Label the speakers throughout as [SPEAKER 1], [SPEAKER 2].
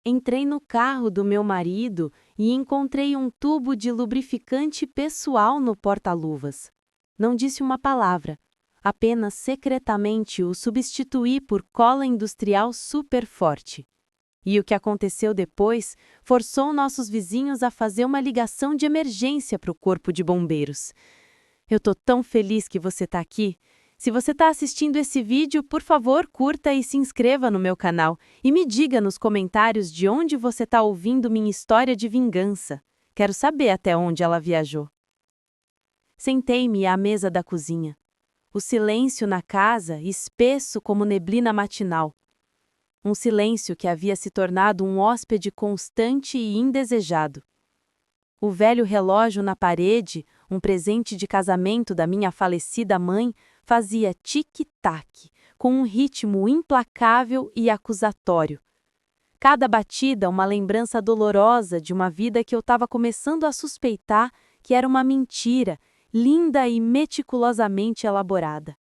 [SPEAKER 1] Entrei no carro do meu marido e encontrei um tubo de lubrificante pessoal no porta-luvas. Não disse uma palavra, apenas secretamente o substituí por cola industrial super forte. E o que aconteceu depois forçou nossos vizinhos a fazer uma ligação de emergência para o corpo de bombeiros. Eu tô tão feliz que você está aqui. Se você está assistindo esse vídeo, por favor, curta e se inscreva no meu canal e me diga nos comentários de onde você está ouvindo minha história de vingança. Quero saber até onde ela viajou. Sentei-me à mesa da cozinha. O silêncio na casa, espesso como neblina matinal. Um silêncio que havia se tornado um hóspede constante e indesejado. O velho relógio na parede, um presente de casamento da minha falecida mãe, fazia tic-tac, com um ritmo implacável e acusatório. Cada batida uma lembrança dolorosa de uma vida que eu estava começando a suspeitar que era uma mentira, linda e meticulosamente elaborada.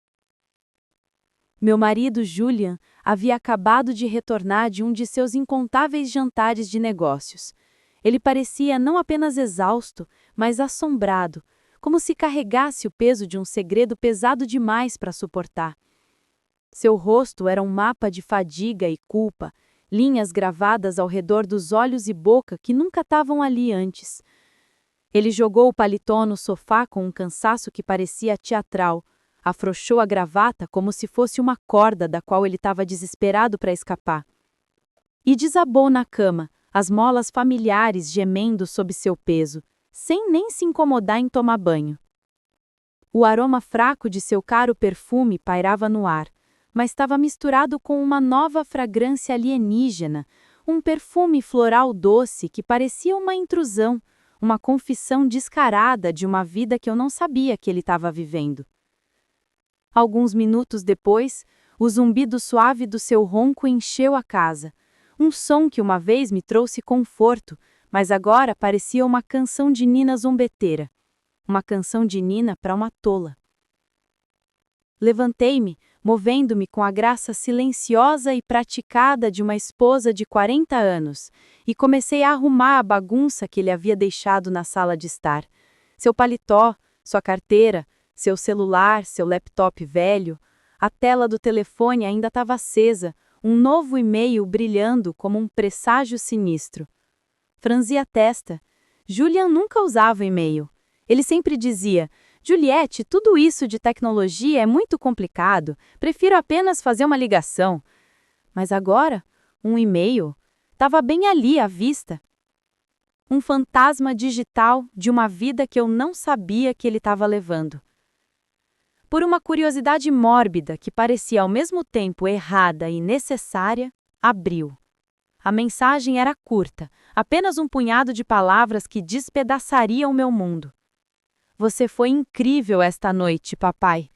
[SPEAKER 1] Meu marido, Julian, havia acabado de retornar de um de seus incontáveis jantares de negócios. Ele parecia não apenas exausto, mas assombrado, como se carregasse o peso de um segredo pesado demais para suportar. Seu rosto era um mapa de fadiga e culpa, linhas gravadas ao redor dos olhos e boca que nunca estavam ali antes. Ele jogou o paletó no sofá com um cansaço que parecia teatral, afrouxou a gravata como se fosse uma corda da qual ele estava desesperado para escapar. E desabou na cama, as molas familiares gemendo sob seu peso, sem nem se incomodar em tomar banho. O aroma fraco de seu caro perfume pairava no ar, mas estava misturado com uma nova fragrância alienígena, um perfume floral doce que parecia uma intrusão, uma confissão descarada de uma vida que eu não sabia que ele estava vivendo. Alguns minutos depois, o zumbido suave do seu ronco encheu a casa. Um som que uma vez me trouxe conforto, mas agora parecia uma canção de Nina zombeteira. Uma canção de Nina para uma tola. Levantei-me, movendo-me com a graça silenciosa e praticada de uma esposa de 40 anos, e comecei a arrumar a bagunça que ele havia deixado na sala de estar. Seu paletó, sua carteira, seu celular, seu laptop velho, a tela do telefone ainda estava acesa, um novo e-mail brilhando como um presságio sinistro. Franzi a testa. Julian nunca usava e-mail. Ele sempre dizia: Juliette, tudo isso de tecnologia é muito complicado, prefiro apenas fazer uma ligação. Mas agora, um e-mail estava bem ali à vista. Um fantasma digital de uma vida que eu não sabia que ele estava levando. Por uma curiosidade mórbida que parecia ao mesmo tempo errada e necessária, abriu. A mensagem era curta, apenas um punhado de palavras que despedaçariam meu mundo. Você foi incrível esta noite, papai.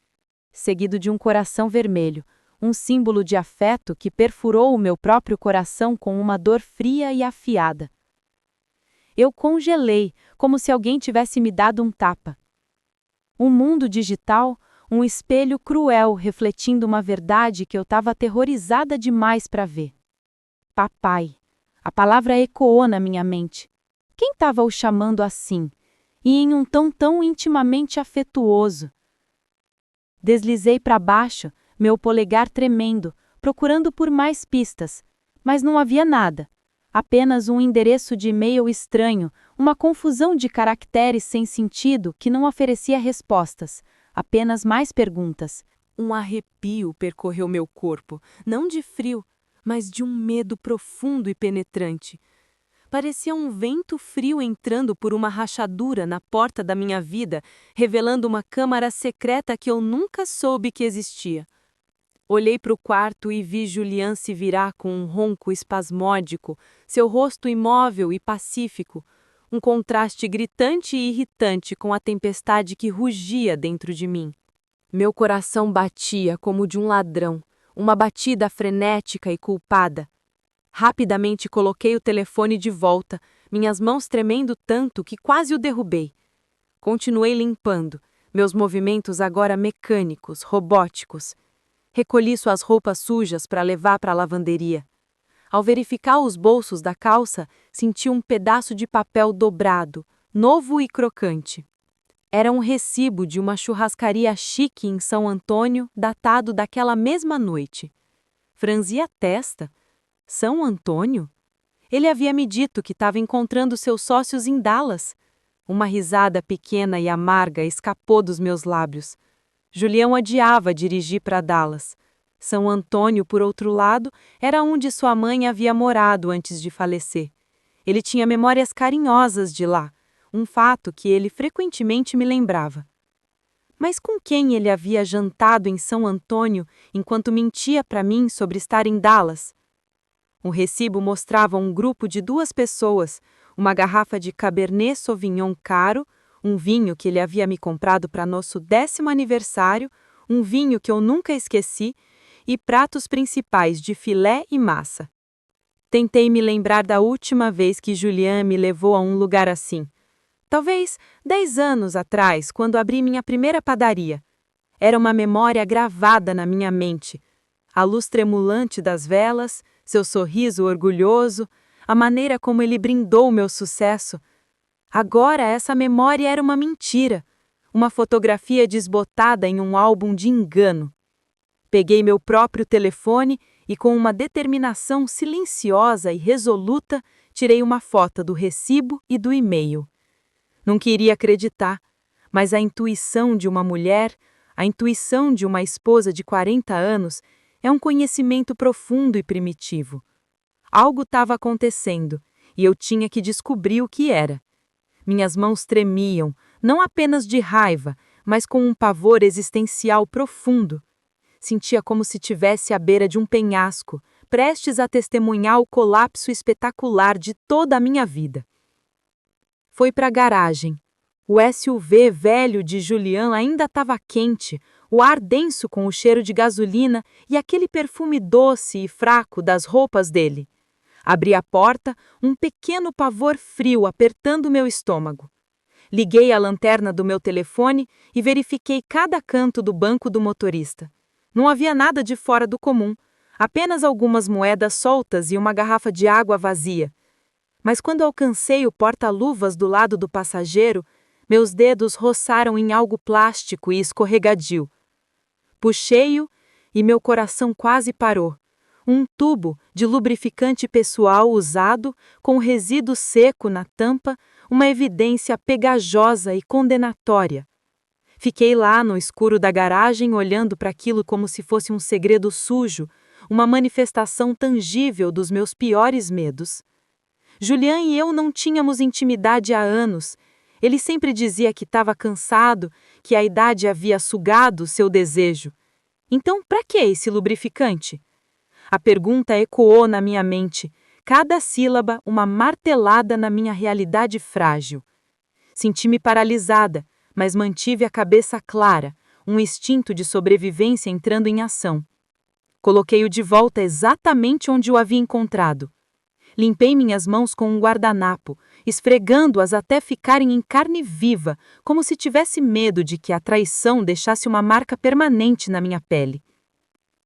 [SPEAKER 1] Seguido de um coração vermelho, um símbolo de afeto que perfurou o meu próprio coração com uma dor fria e afiada. Eu congelei, como se alguém tivesse me dado um tapa. Um mundo digital, um espelho cruel refletindo uma verdade que eu estava aterrorizada demais para ver. Papai. A palavra ecoou na minha mente. Quem estava o chamando assim? E em um tom tão intimamente afetuoso. Deslizei para baixo, meu polegar tremendo, procurando por mais pistas, mas não havia nada. Apenas um endereço de e-mail estranho, uma confusão de caracteres sem sentido que não oferecia respostas, apenas mais perguntas. Um arrepio percorreu meu corpo, não de frio, mas de um medo profundo e penetrante. Parecia um vento frio entrando por uma rachadura na porta da minha vida, revelando uma câmara secreta que eu nunca soube que existia. Olhei para o quarto e vi Julian se virar com um ronco espasmódico, seu rosto imóvel e pacífico, um contraste gritante e irritante com a tempestade que rugia dentro de mim. Meu coração batia como o de um ladrão, uma batida frenética e culpada. Rapidamente coloquei o telefone de volta, minhas mãos tremendo tanto que quase o derrubei. Continuei limpando, meus movimentos agora mecânicos, robóticos. Recolhi suas roupas sujas para levar para a lavanderia. Ao verificar os bolsos da calça, senti um pedaço de papel dobrado, novo e crocante. Era um recibo de uma churrascaria chique em São Antônio, datado daquela mesma noite. Franzi a testa. São Antônio? Ele havia me dito que estava encontrando seus sócios em Dallas. Uma risada pequena e amarga escapou dos meus lábios. Julião odiava dirigir para Dallas. São Antônio, por outro lado, era onde sua mãe havia morado antes de falecer. Ele tinha memórias carinhosas de lá, um fato que ele frequentemente me lembrava. Mas com quem ele havia jantado em São Antônio enquanto mentia para mim sobre estar em Dallas? O recibo mostrava um grupo de 2 pessoas, uma garrafa de Cabernet Sauvignon caro, um vinho que ele havia me comprado para nosso 10º aniversário, um vinho que eu nunca esqueci, e pratos principais de filé e massa. Tentei me lembrar da última vez que Julián me levou a um lugar assim. Talvez 10 anos atrás, quando abri minha primeira padaria. Era uma memória gravada na minha mente. A luz tremulante das velas, seu sorriso orgulhoso, a maneira como ele brindou meu sucesso. Agora essa memória era uma mentira, uma fotografia desbotada em um álbum de engano. Peguei meu próprio telefone e, com uma determinação silenciosa e resoluta, tirei uma foto do recibo e do e-mail. Não queria acreditar, mas a intuição de uma mulher, a intuição de uma esposa de 40 anos, é um conhecimento profundo e primitivo. Algo estava acontecendo, e eu tinha que descobrir o que era. Minhas mãos tremiam, não apenas de raiva, mas com um pavor existencial profundo. Sentia como se estivesse à beira de um penhasco, prestes a testemunhar o colapso espetacular de toda a minha vida. Foi para a garagem. O SUV velho de Julián ainda estava quente, o ar denso com o cheiro de gasolina e aquele perfume doce e fraco das roupas dele. Abri a porta, um pequeno pavor frio apertando meu estômago. Liguei a lanterna do meu telefone e verifiquei cada canto do banco do motorista. Não havia nada de fora do comum, apenas algumas moedas soltas e uma garrafa de água vazia. Mas quando alcancei o porta-luvas do lado do passageiro, meus dedos roçaram em algo plástico e escorregadio. Puxei-o e meu coração quase parou. Um tubo de lubrificante pessoal usado, com resíduo seco na tampa, uma evidência pegajosa e condenatória. Fiquei lá no escuro da garagem olhando para aquilo como se fosse um segredo sujo, uma manifestação tangível dos meus piores medos. Julián e eu não tínhamos intimidade há anos. Ele sempre dizia que estava cansado, que a idade havia sugado seu desejo. Então, para que esse lubrificante? A pergunta ecoou na minha mente, cada sílaba uma martelada na minha realidade frágil. Senti-me paralisada, mas mantive a cabeça clara, um instinto de sobrevivência entrando em ação. Coloquei-o de volta exatamente onde o havia encontrado. Limpei minhas mãos com um guardanapo, esfregando-as até ficarem em carne viva, como se tivesse medo de que a traição deixasse uma marca permanente na minha pele.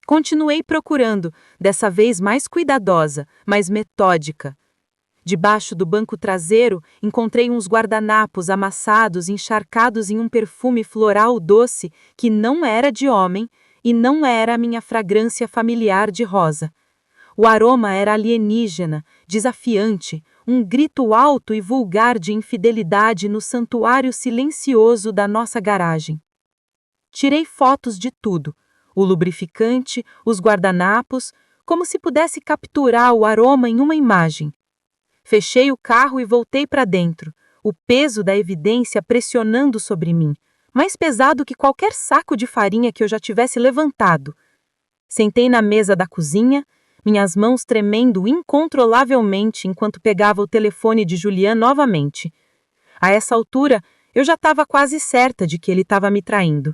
[SPEAKER 1] Continuei procurando, dessa vez mais cuidadosa, mais metódica. Debaixo do banco traseiro, encontrei uns guardanapos amassados encharcados em um perfume floral doce que não era de homem e não era a minha fragrância familiar de rosa. O aroma era alienígena, desafiante, um grito alto e vulgar de infidelidade no santuário silencioso da nossa garagem. Tirei fotos de tudo, o lubrificante, os guardanapos, como se pudesse capturar o aroma em uma imagem. Fechei o carro e voltei para dentro, o peso da evidência pressionando sobre mim, mais pesado que qualquer saco de farinha que eu já tivesse levantado. Sentei na mesa da cozinha, minhas mãos tremendo incontrolavelmente enquanto pegava o telefone de Julián novamente. A essa altura, eu já estava quase certa de que ele estava me traindo.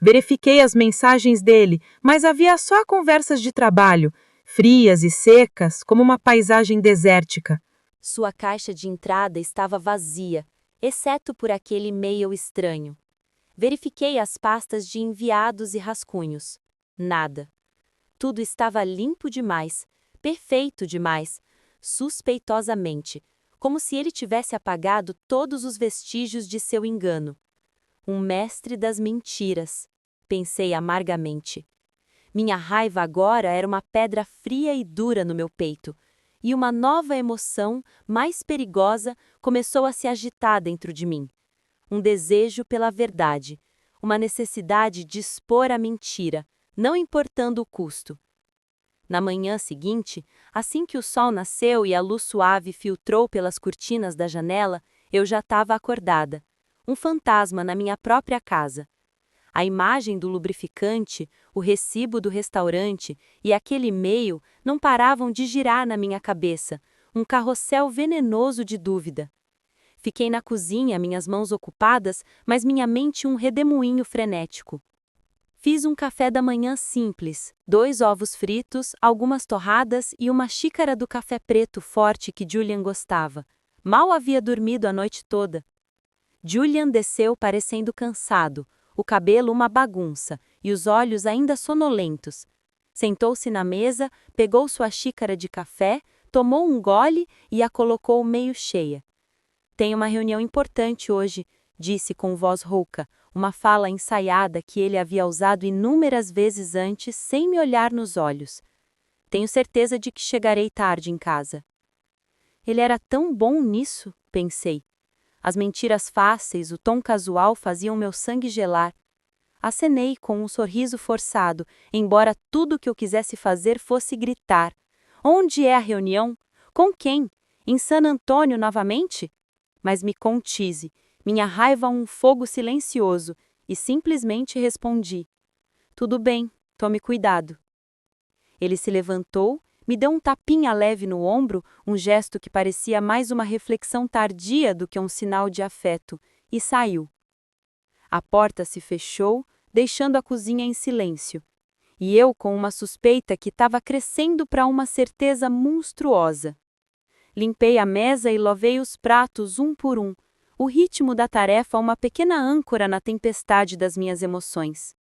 [SPEAKER 1] Verifiquei as mensagens dele, mas havia só conversas de trabalho, frias e secas, como uma paisagem desértica.
[SPEAKER 2] Sua caixa de entrada estava vazia, exceto por aquele e-mail estranho. Verifiquei as pastas de enviados e rascunhos. Nada. Tudo estava limpo demais. perfeito demais, suspeitosamente, como se ele tivesse apagado todos os vestígios de seu engano. Um mestre das mentiras, pensei amargamente. Minha raiva agora era uma pedra fria e dura no meu peito, e uma nova emoção, mais perigosa, começou a se agitar dentro de mim. Um desejo pela verdade, uma necessidade de expor a mentira, não importando o custo. Na manhã seguinte, assim que o sol nasceu e a luz suave filtrou pelas cortinas da janela, eu já estava acordada. Um fantasma na minha própria casa. A imagem do lubrificante, o recibo do restaurante e aquele e-mail não paravam de girar na minha cabeça, um carrossel venenoso de dúvida. Fiquei na cozinha, minhas mãos ocupadas, mas minha mente um redemoinho frenético. Fiz um café da manhã simples, 2 ovos fritos, algumas torradas e uma xícara do café preto forte que Julian gostava. Mal havia dormido a noite toda. Julian desceu parecendo cansado, o cabelo uma bagunça e os olhos ainda sonolentos. Sentou-se na mesa, pegou sua xícara de café, tomou um gole e a colocou meio cheia. Tenho uma reunião importante hoje, disse com voz rouca, uma fala ensaiada que ele havia usado inúmeras vezes antes sem me olhar nos olhos. Tenho certeza de que chegarei tarde em casa. Ele era tão bom nisso, pensei. As mentiras fáceis, o tom casual faziam meu sangue gelar. Acenei com um sorriso forçado, embora tudo o que eu quisesse fazer fosse gritar. Onde é a reunião? Com quem? Em San Antônio novamente? Mas me contive, minha raiva um fogo silencioso, e simplesmente respondi: tudo bem, tome cuidado. Ele se levantou, me deu um tapinha leve no ombro, um gesto que parecia mais uma reflexão tardia do que um sinal de afeto, e saiu. A porta se fechou, deixando a cozinha em silêncio. E eu com uma suspeita que estava crescendo para uma certeza monstruosa. Limpei a mesa e lavei os pratos um por um, o ritmo da tarefa uma pequena âncora na tempestade das minhas emoções.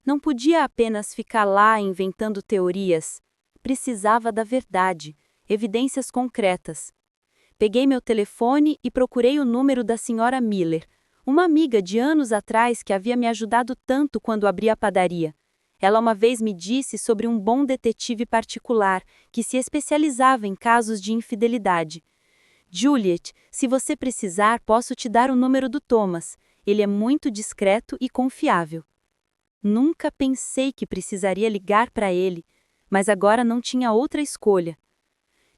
[SPEAKER 2] Não podia apenas ficar lá inventando teorias. Precisava da verdade, evidências concretas. Peguei meu telefone e procurei o número da senhora Miller, uma amiga de anos atrás que havia me ajudado tanto quando abri a padaria. Ela uma vez me disse sobre um bom detetive particular que se especializava em casos de infidelidade. Juliet, se você precisar, posso te dar o número do Thomas. Ele é muito discreto e confiável. Nunca pensei que precisaria ligar para ele, mas agora não tinha outra escolha.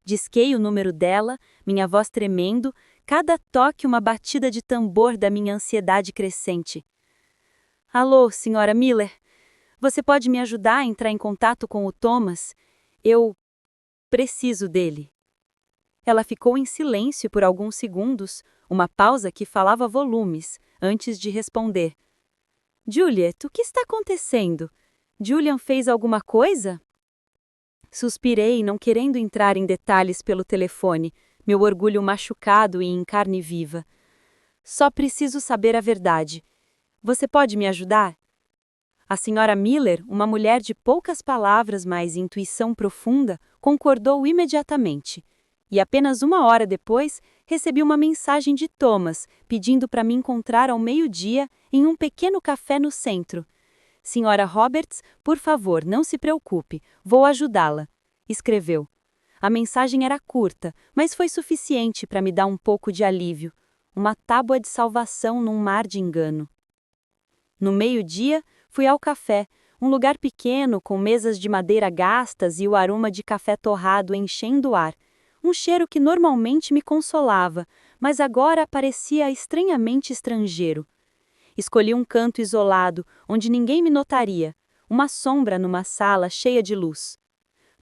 [SPEAKER 2] Disquei o número dela, minha voz tremendo, cada toque uma batida de tambor da minha ansiedade crescente. Alô, senhora Miller? Você pode me ajudar a entrar em contato com o Thomas? Eu preciso dele. Ela ficou em silêncio por alguns segundos, uma pausa que falava volumes, antes de responder. Juliet, o que está acontecendo? Julian fez alguma coisa? Suspirei, não querendo entrar em detalhes pelo telefone, meu orgulho machucado e em carne viva. Só preciso saber a verdade. Você pode me ajudar? A senhora Miller, uma mulher de poucas palavras, mas intuição profunda, concordou imediatamente. E apenas 1 hora depois, recebi uma mensagem de Thomas, pedindo para me encontrar ao meio-dia em um pequeno café no centro. Senhora Roberts, por favor, não se preocupe, vou ajudá-la, escreveu. A mensagem era curta, mas foi suficiente para me dar um pouco de alívio. Uma tábua de salvação num mar de engano. No meio-dia, fui ao café, um lugar pequeno com mesas de madeira gastas e o aroma de café torrado enchendo o ar. Um cheiro que normalmente me consolava, mas agora parecia estranhamente estrangeiro. Escolhi um canto isolado, onde ninguém me notaria, uma sombra numa sala cheia de luz.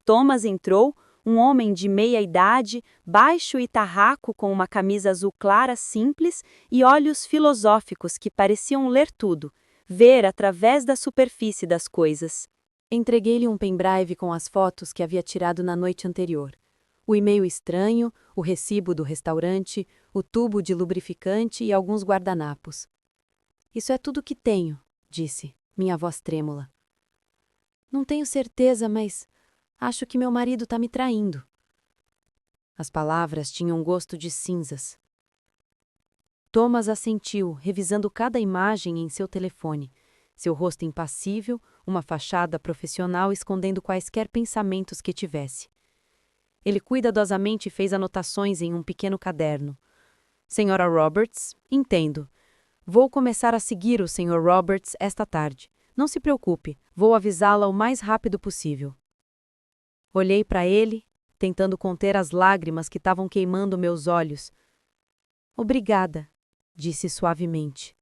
[SPEAKER 2] Thomas entrou, um homem de meia idade, baixo e tarraco com uma camisa azul clara simples e olhos filosóficos que pareciam ler tudo, ver através da superfície das coisas.
[SPEAKER 1] Entreguei-lhe um pendrive com as fotos que havia tirado na noite anterior. O e-mail estranho, o recibo do restaurante, o tubo de lubrificante e alguns guardanapos. Isso é tudo que tenho, disse, minha voz trêmula. Não tenho certeza, mas Acho que meu marido tá me traindo. As palavras tinham gosto de cinzas. Thomas assentiu, revisando cada imagem em seu telefone. Seu rosto impassível, uma fachada profissional escondendo quaisquer pensamentos que tivesse. Ele cuidadosamente fez anotações em um pequeno caderno. Senhora Roberts, entendo. Vou começar a seguir o Sr. Roberts esta tarde. Não se preocupe, vou avisá-la o mais rápido possível. Olhei para ele, tentando conter as lágrimas que estavam queimando meus olhos. Obrigada, disse suavemente.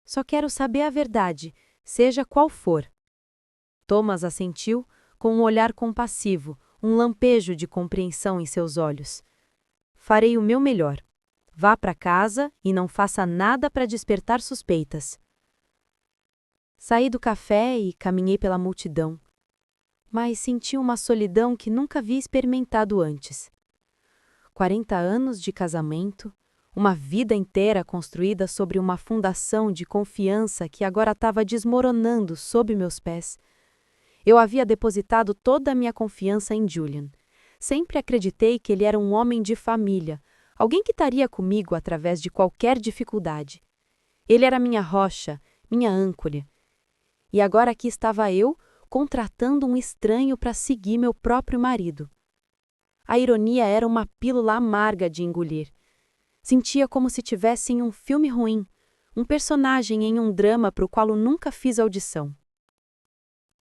[SPEAKER 1] Só quero saber a verdade, seja qual for. Thomas assentiu, com um olhar compassivo, um lampejo de compreensão em seus olhos. Farei o meu melhor. Vá para casa e não faça nada para despertar suspeitas. Saí do café e caminhei pela multidão, mas senti uma solidão que nunca havia experimentado antes. 40 anos de casamento, uma vida inteira construída sobre uma fundação de confiança que agora estava desmoronando sob meus pés. Eu havia depositado toda a minha confiança em Julian. Sempre acreditei que ele era um homem de família, alguém que estaria comigo através de qualquer dificuldade. Ele era minha rocha, minha âncora. E agora aqui estava eu, contratando um estranho para seguir meu próprio marido. A ironia era uma pílula amarga de engolir. Sentia como se tivesse em um filme ruim, um personagem em um drama para o qual eu nunca fiz audição.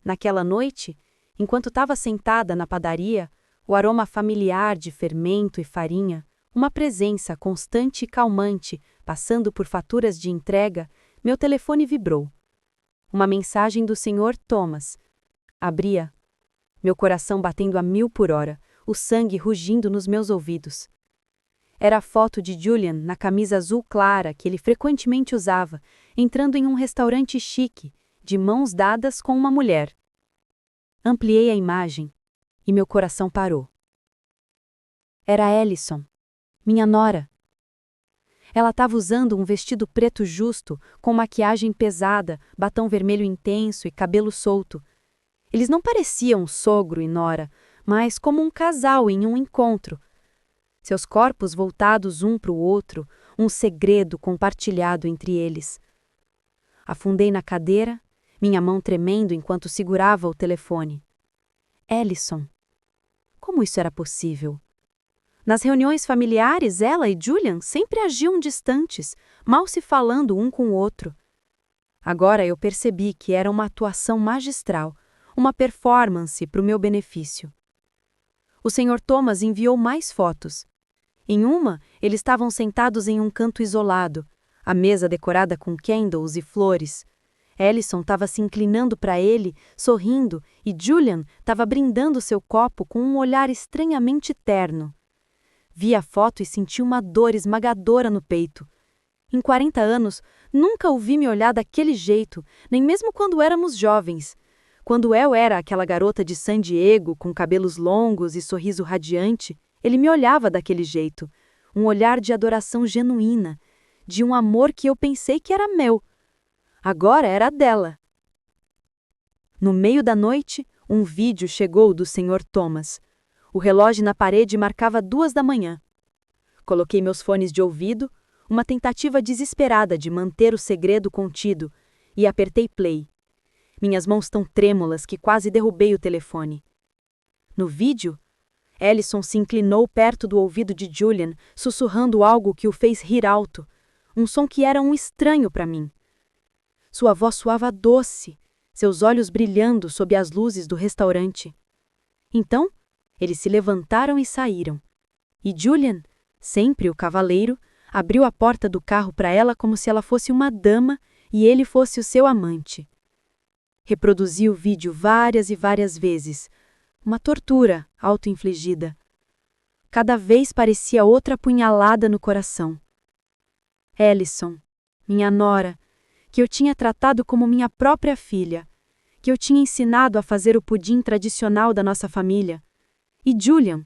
[SPEAKER 1] Naquela noite, enquanto estava sentada na padaria, o aroma familiar de fermento e farinha, uma presença constante e calmante, passando por faturas de entrega, meu telefone vibrou. Uma mensagem do Sr. Thomas. Abria. Meu coração batendo a 1000 por hora, o sangue rugindo nos meus ouvidos. Era a foto de Julian na camisa azul clara que ele frequentemente usava, entrando em um restaurante chique, de mãos dadas com uma mulher. Ampliei a imagem e meu coração parou. Era Ellison, minha nora. Ela estava usando um vestido preto justo, com maquiagem pesada, batom vermelho intenso e cabelo solto. Eles não pareciam sogro e nora, mas como um casal em um encontro. Seus corpos voltados um para o outro, um segredo compartilhado entre eles. Afundei na cadeira, minha mão tremendo enquanto segurava o telefone. Ellison. Como isso era possível? Nas reuniões familiares, ela e Julian sempre agiam distantes, mal se falando um com o outro. Agora eu percebi que era uma atuação magistral, uma performance para o meu benefício. O Sr. Thomas enviou mais fotos. Em uma, eles estavam sentados em um canto isolado, a mesa decorada com candles e flores. Ellison estava se inclinando para ele, sorrindo, e Julian estava brindando seu copo com um olhar estranhamente terno. Vi a foto e senti uma dor esmagadora no peito. Em 40 anos, nunca o vi me olhar daquele jeito, nem mesmo quando éramos jovens. Quando eu era aquela garota de San Diego, com cabelos longos e sorriso radiante, ele me olhava daquele jeito, um olhar de adoração genuína, de um amor que eu pensei que era meu. Agora era dela. No meio da noite, um vídeo chegou do Sr. Thomas. O relógio na parede marcava 2 da manhã. Coloquei meus fones de ouvido, uma tentativa desesperada de manter o segredo contido, e apertei play. Minhas mãos tão trêmulas que quase derrubei o telefone. No vídeo, Ellison se inclinou perto do ouvido de Julian, sussurrando algo que o fez rir alto, um som que era um estranho para mim. Sua voz soava doce, seus olhos brilhando sob as luzes do restaurante. Então, eles se levantaram e saíram. E Julian, sempre o cavaleiro, abriu a porta do carro para ela como se ela fosse uma dama e ele fosse o seu amante. Reproduzi o vídeo várias e várias vezes, uma tortura auto-infligida. Cada vez parecia outra punhalada no coração. Ellison, minha nora, que eu tinha tratado como minha própria filha, que eu tinha ensinado a fazer o pudim tradicional da nossa família. E Julian,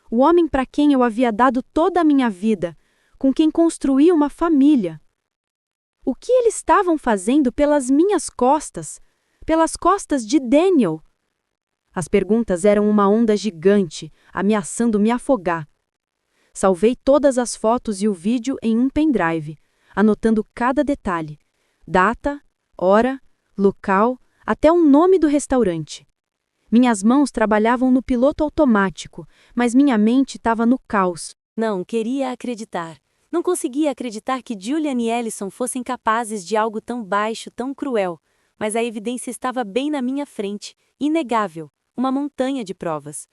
[SPEAKER 1] o homem para quem eu havia dado toda a minha vida, com quem construí uma família. O que eles estavam fazendo pelas minhas costas, pelas costas de Daniel? As perguntas eram uma onda gigante, ameaçando me afogar. Salvei todas as fotos e o vídeo em um pendrive, anotando cada detalhe: data, hora, local, até o nome do restaurante. Minhas mãos trabalhavam no piloto automático, mas minha mente estava no caos.
[SPEAKER 2] Não queria acreditar. Não conseguia acreditar que Julian e Ellison fossem capazes de algo tão baixo, tão cruel. Mas a evidência estava bem na minha frente, inegável, uma montanha de provas.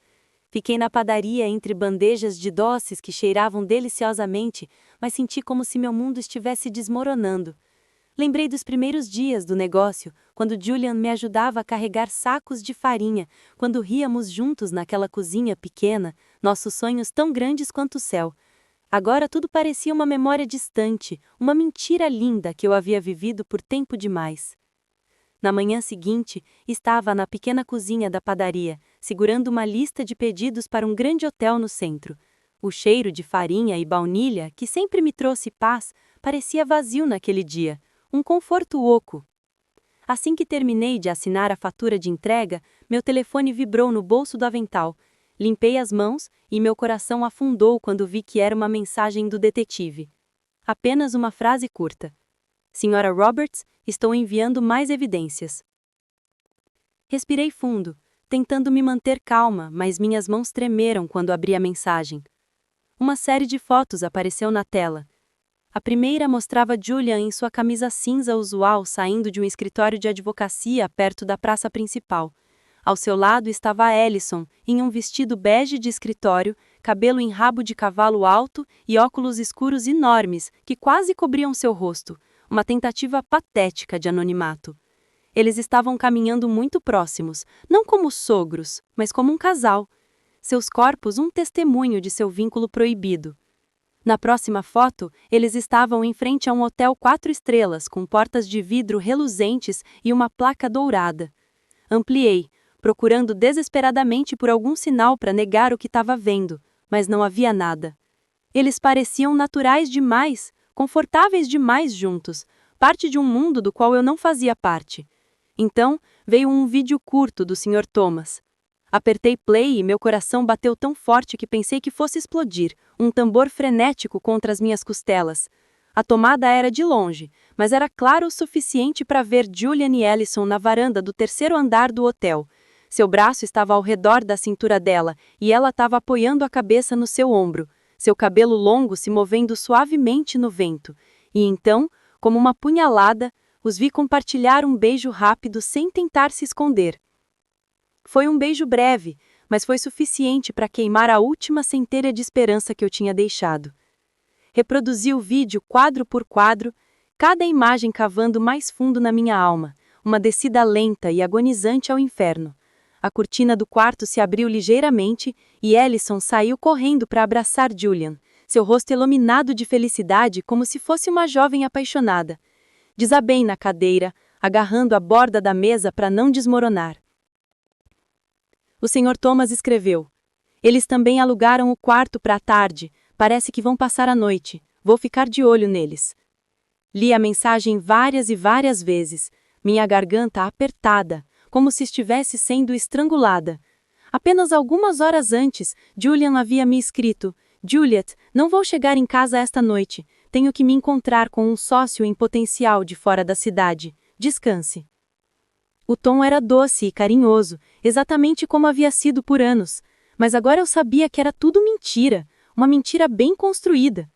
[SPEAKER 2] Fiquei na padaria entre bandejas de doces que cheiravam deliciosamente, mas senti como se meu mundo estivesse desmoronando. Lembrei dos primeiros dias do negócio, quando Julian me ajudava a carregar sacos de farinha, quando ríamos juntos naquela cozinha pequena, nossos sonhos tão grandes quanto o céu. Agora tudo parecia uma memória distante, uma mentira linda que eu havia vivido por tempo demais. Na manhã seguinte, estava na pequena cozinha da padaria, segurando uma lista de pedidos para um grande hotel no centro. O cheiro de farinha e baunilha, que sempre me trouxe paz, parecia vazio naquele dia, um conforto oco. Assim que terminei de assinar a fatura de entrega, meu telefone vibrou no bolso do avental. Limpei as mãos e meu coração afundou quando vi que era uma mensagem do detetive. Apenas uma frase curta. Senhora Roberts, estou enviando mais evidências. Respirei fundo, tentando me manter calma, mas minhas mãos tremeram quando abri a mensagem. Uma série de fotos apareceu na tela. A primeira mostrava Julian em sua camisa cinza usual saindo de um escritório de advocacia perto da praça principal. Ao seu lado estava Ellison, em um vestido bege de escritório, cabelo em rabo de cavalo alto e óculos escuros enormes que quase cobriam seu rosto, uma tentativa patética de anonimato. Eles estavam caminhando muito próximos, não como sogros, mas como um casal. Seus corpos um testemunho de seu vínculo proibido. Na próxima foto, eles estavam em frente a um hotel 4 estrelas, com portas de vidro reluzentes e uma placa dourada. Ampliei, procurando desesperadamente por algum sinal para negar o que estava vendo, mas não havia nada. Eles pareciam naturais demais, confortáveis demais juntos, parte de um mundo do qual eu não fazia parte. Então, veio um vídeo curto do Sr. Thomas. Apertei play e meu coração bateu tão forte que pensei que fosse explodir, um tambor frenético contra as minhas costelas. A tomada era de longe, mas era claro o suficiente para ver Julian e Ellison na varanda do 3º andar do hotel. Seu braço estava ao redor da cintura dela e ela estava apoiando a cabeça no seu ombro, seu cabelo longo se movendo suavemente no vento. E então, como uma punhalada, os vi compartilhar um beijo rápido sem tentar se esconder. Foi um beijo breve, mas foi suficiente para queimar a última centelha de esperança que eu tinha deixado. Reproduzi o vídeo quadro por quadro, cada imagem cavando mais fundo na minha alma, uma descida lenta e agonizante ao inferno. A cortina do quarto se abriu ligeiramente e Ellison saiu correndo para abraçar Julian, seu rosto iluminado de felicidade como se fosse uma jovem apaixonada. Desabei na cadeira, agarrando a borda da mesa para não desmoronar. O Sr. Thomas escreveu: eles também alugaram o quarto para a tarde, parece que vão passar a noite, vou ficar de olho neles. Li a mensagem várias e várias vezes, minha garganta apertada, como se estivesse sendo estrangulada. Apenas algumas horas antes, Julian havia me escrito: Juliet, não vou chegar em casa esta noite, tenho que me encontrar com um sócio em potencial de fora da cidade, descanse. O tom era doce e carinhoso, exatamente como havia sido por anos, mas agora eu sabia que era tudo mentira, uma mentira bem construída.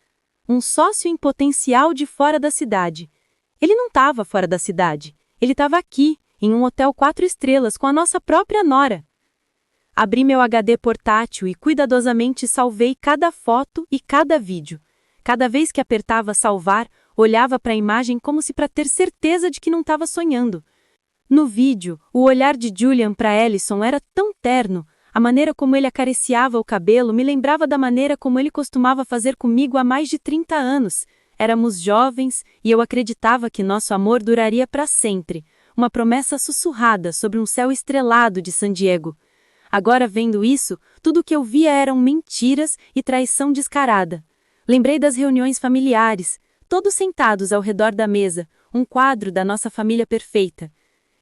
[SPEAKER 2] Um sócio em potencial de fora da cidade. Ele não estava fora da cidade, ele estava aqui, em um hotel 4 estrelas com a nossa própria nora. Abri meu HD portátil e cuidadosamente salvei cada foto e cada vídeo. Cada vez que apertava salvar, olhava para a imagem como se para ter certeza de que não estava sonhando. No vídeo, o olhar de Julian para Ellison era tão terno, a maneira como ele acariciava o cabelo me lembrava da maneira como ele costumava fazer comigo há mais de 30 anos. Éramos jovens e eu acreditava que nosso amor duraria para sempre, uma promessa sussurrada sobre um céu estrelado de San Diego. Agora vendo isso, tudo o que eu via eram mentiras e traição descarada. Lembrei das reuniões familiares, todos sentados ao redor da mesa, um quadro da nossa família perfeita.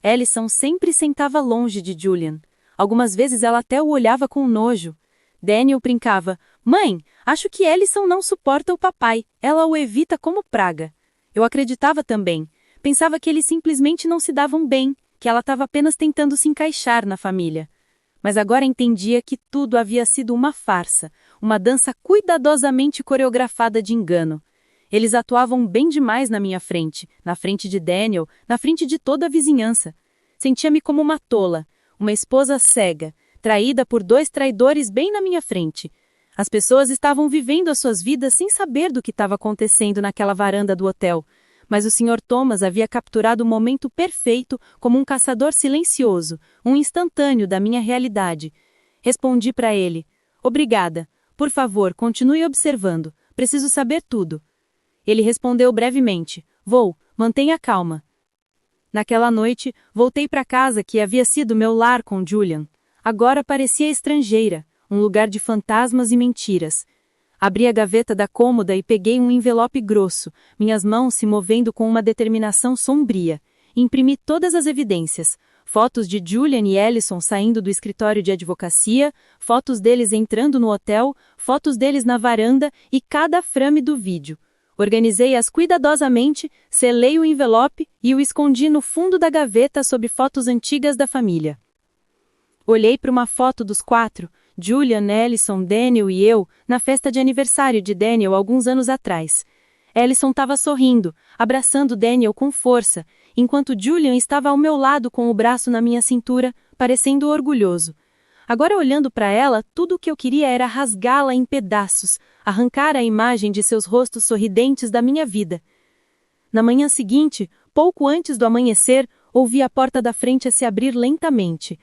[SPEAKER 2] Ellison sempre sentava longe de Julian.
[SPEAKER 1] Algumas vezes ela até o olhava com nojo. Daniel brincava: "Mãe, acho que Ellison não suporta o papai. Ela o evita como praga." Eu acreditava também. Pensava que eles simplesmente não se davam bem, que ela estava apenas tentando se encaixar na família. Mas agora entendia que tudo havia sido uma farsa, uma dança cuidadosamente coreografada de engano. Eles atuavam bem demais na minha frente, na frente de Daniel, na frente de toda a vizinhança. Sentia-me como uma tola, uma esposa cega, traída por 2 traidores bem na minha frente. As pessoas estavam vivendo as suas vidas sem saber do que estava acontecendo naquela varanda do hotel. Mas o Sr. Thomas havia capturado o momento perfeito como um caçador silencioso, um instantâneo da minha realidade. Respondi para ele: "Obrigada. Por favor, continue observando. Preciso saber tudo." Ele respondeu brevemente: "Vou, mantenha calma." Naquela noite, voltei para casa que havia sido meu lar com Julian. Agora parecia estrangeira, um lugar de fantasmas e mentiras. Abri a gaveta da cômoda e peguei um envelope grosso, minhas mãos se movendo com uma determinação sombria. Imprimi todas as evidências: fotos de Julian e Ellison saindo do escritório de advocacia, fotos deles entrando no hotel, fotos deles na varanda e cada frame do vídeo. Organizei-as cuidadosamente, selei o envelope e o escondi no fundo da gaveta sob fotos antigas da família. Olhei para uma foto dos 4, Julian, Ellison, Daniel e eu, na festa de aniversário de Daniel alguns anos atrás. Ellison estava sorrindo, abraçando Daniel com força, enquanto Julian estava ao meu lado com o braço na minha cintura, parecendo orgulhoso. Agora, olhando para ela, tudo o que eu queria era rasgá-la em pedaços, arrancar a imagem de seus rostos sorridentes da minha vida. Na manhã seguinte, pouco antes do amanhecer, ouvi a porta da frente se abrir lentamente.